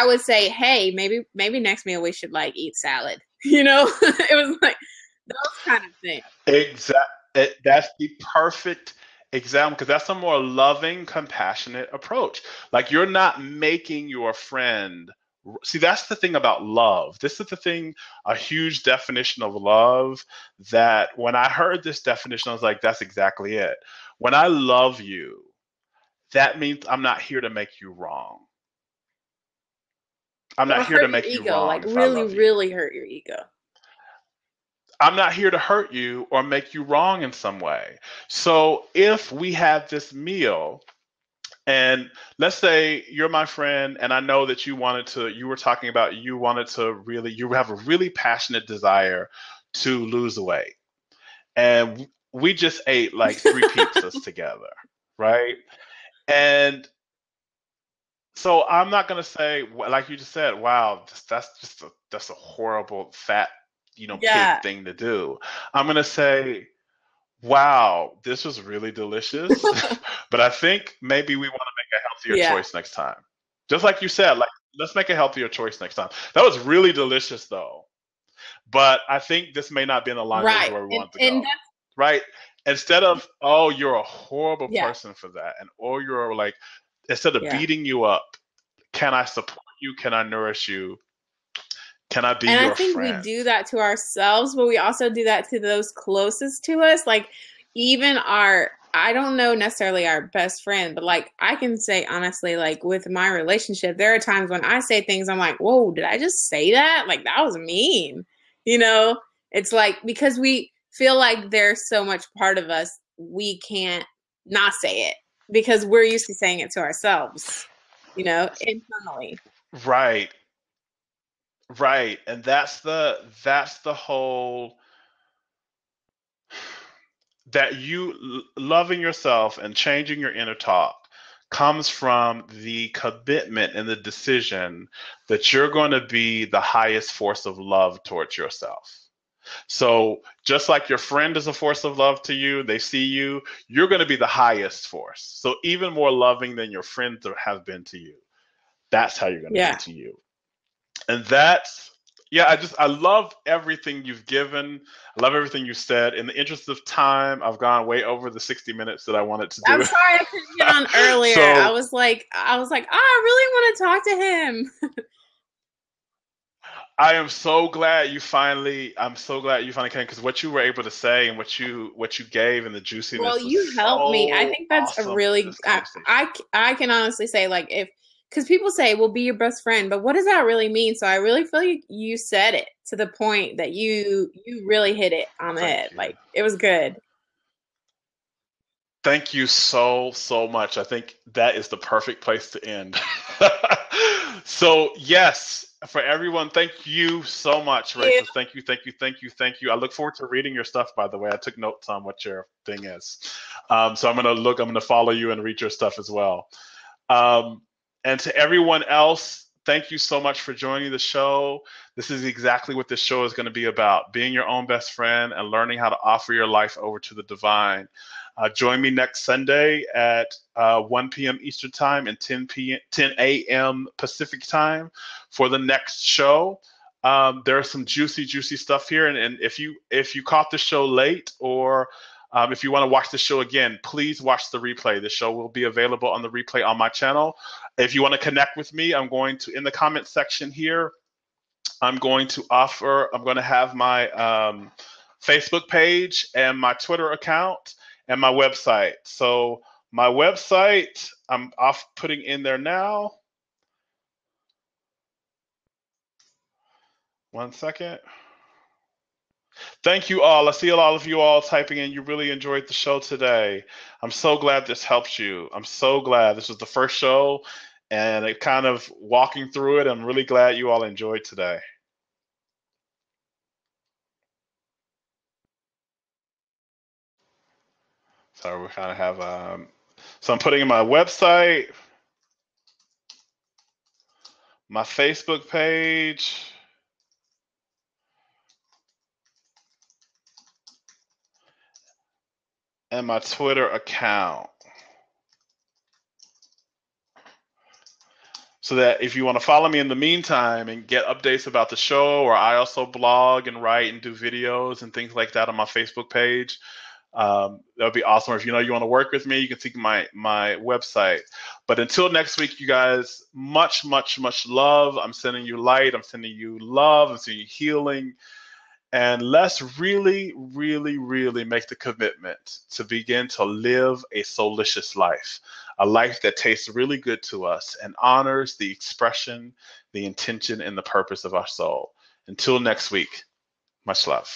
would say, "Hey, maybe next meal we should like eat salad." It was like those kind of things. That's the perfect example because that's a more loving, compassionate approach. Like you're not making your friend. See, that's the thing about love. This is the thing, a huge definition of love that when I heard this definition, I was like, that's exactly it. When I love you, that means I'm not here to make you wrong. I'm Or not here to hurt your make you ego, wrong like if I really, love you. really hurt your ego. I'm not here to hurt you or make you wrong in some way. So if we have this meal, and let's say you're my friend, and I know that you were talking about you have a really passionate desire to lose weight. And we just ate like three pizzas together, right? And so I'm not going to say, like you just said, wow, that's a horrible fat, pig Yeah. thing to do. I'm going to say, wow, this was really delicious, but I think maybe we want to make a healthier Yeah. choice next time. Just like you said, like let's make a healthier choice next time. That was really delicious though, but I think this may not be in alignment with Right. where we And want to and go. that's Right? Instead of, oh, you're a horrible yeah. person for that, and oh, you're like, instead of Yeah. beating you up, can I support you? Can I nourish you? Can I be And I your think we friend? do that to ourselves, but we also do that to those closest to us. Like even I don't know necessarily our best friend, but like I can say honestly, like with my relationship, there are times when I say things I'm like, whoa, did I just say that? Like that was mean. You know, it's like because we feel like there's so much part of us, we can't not say it because we're used to saying it to ourselves, internally. Right, right. And that's the whole, that loving yourself and changing your inner talk comes from the commitment and the decision that you're going to be the highest force of love towards yourself. So just like your friend is a force of love to you, they see you, you're going to be the highest force. So even more loving than your friends have been to you. That's how you're going to be Yeah. to you. And that's, yeah, I love everything you've given. I love everything you said. In the interest of time, I've gone way over the 60 minutes that I wanted to I'm do. sorry I couldn't get on earlier. I So was like, oh, I really want to talk to him. I'm so glad you finally came, because what you were able to say and what you gave and the Well, juiciness was you helped me. I so think that's a awesome in really, this conversation. I can honestly say like because people say, well, be your best friend, but what does that really mean? So I really feel like you said it to the point that you really hit it on the head. Thank you. Like it was good. Thank you so, so much. I think that is the perfect place to end. So, yes, for everyone, thank you so much, Yeah. Rachel. Thank you, thank you, thank you, thank you. I look forward to reading your stuff, by the way. I took notes on what your thing is. So I'm going to follow you and read your stuff as well. Um, and to everyone else, thank you so much for joining the show. This is exactly what this show is going to be about: being your own best friend and learning how to offer your life over to the divine. Join me next Sunday at 1 p.m. Eastern Time and 10 a.m. Pacific Time for the next show. There's some juicy, juicy stuff here. And if you caught the show late, or if you want to watch the show again, please watch the replay. The show will be available on the replay on my channel. If you want to connect with me, I'm going to, in the comment section here, I'm going to have my Facebook page and my Twitter account and my website. So my website, I'm putting in there now. One second. Thank you all. I see a lot of you all typing in. You really enjoyed the show today. I'm so glad this helps you. I'm so glad. This was the first show, and it kind of walking through it. I'm really glad you all enjoyed today. So we kind of have, so I'm putting in my website, my Facebook page, and my Twitter account. So that if you want to follow me in the meantime and get updates about the show, or I also blog and write and do videos and things like that on my Facebook page, that would be awesome. Or if you want to work with me, you can see my website. But until next week, you guys, much, much, much love. I'm sending you light. I'm sending you love. I'm sending you healing. And let's really, really, really make the commitment to begin to live a soulicious life, a life that tastes really good to us and honors the expression, the intention, and the purpose of our soul. Until next week, much love.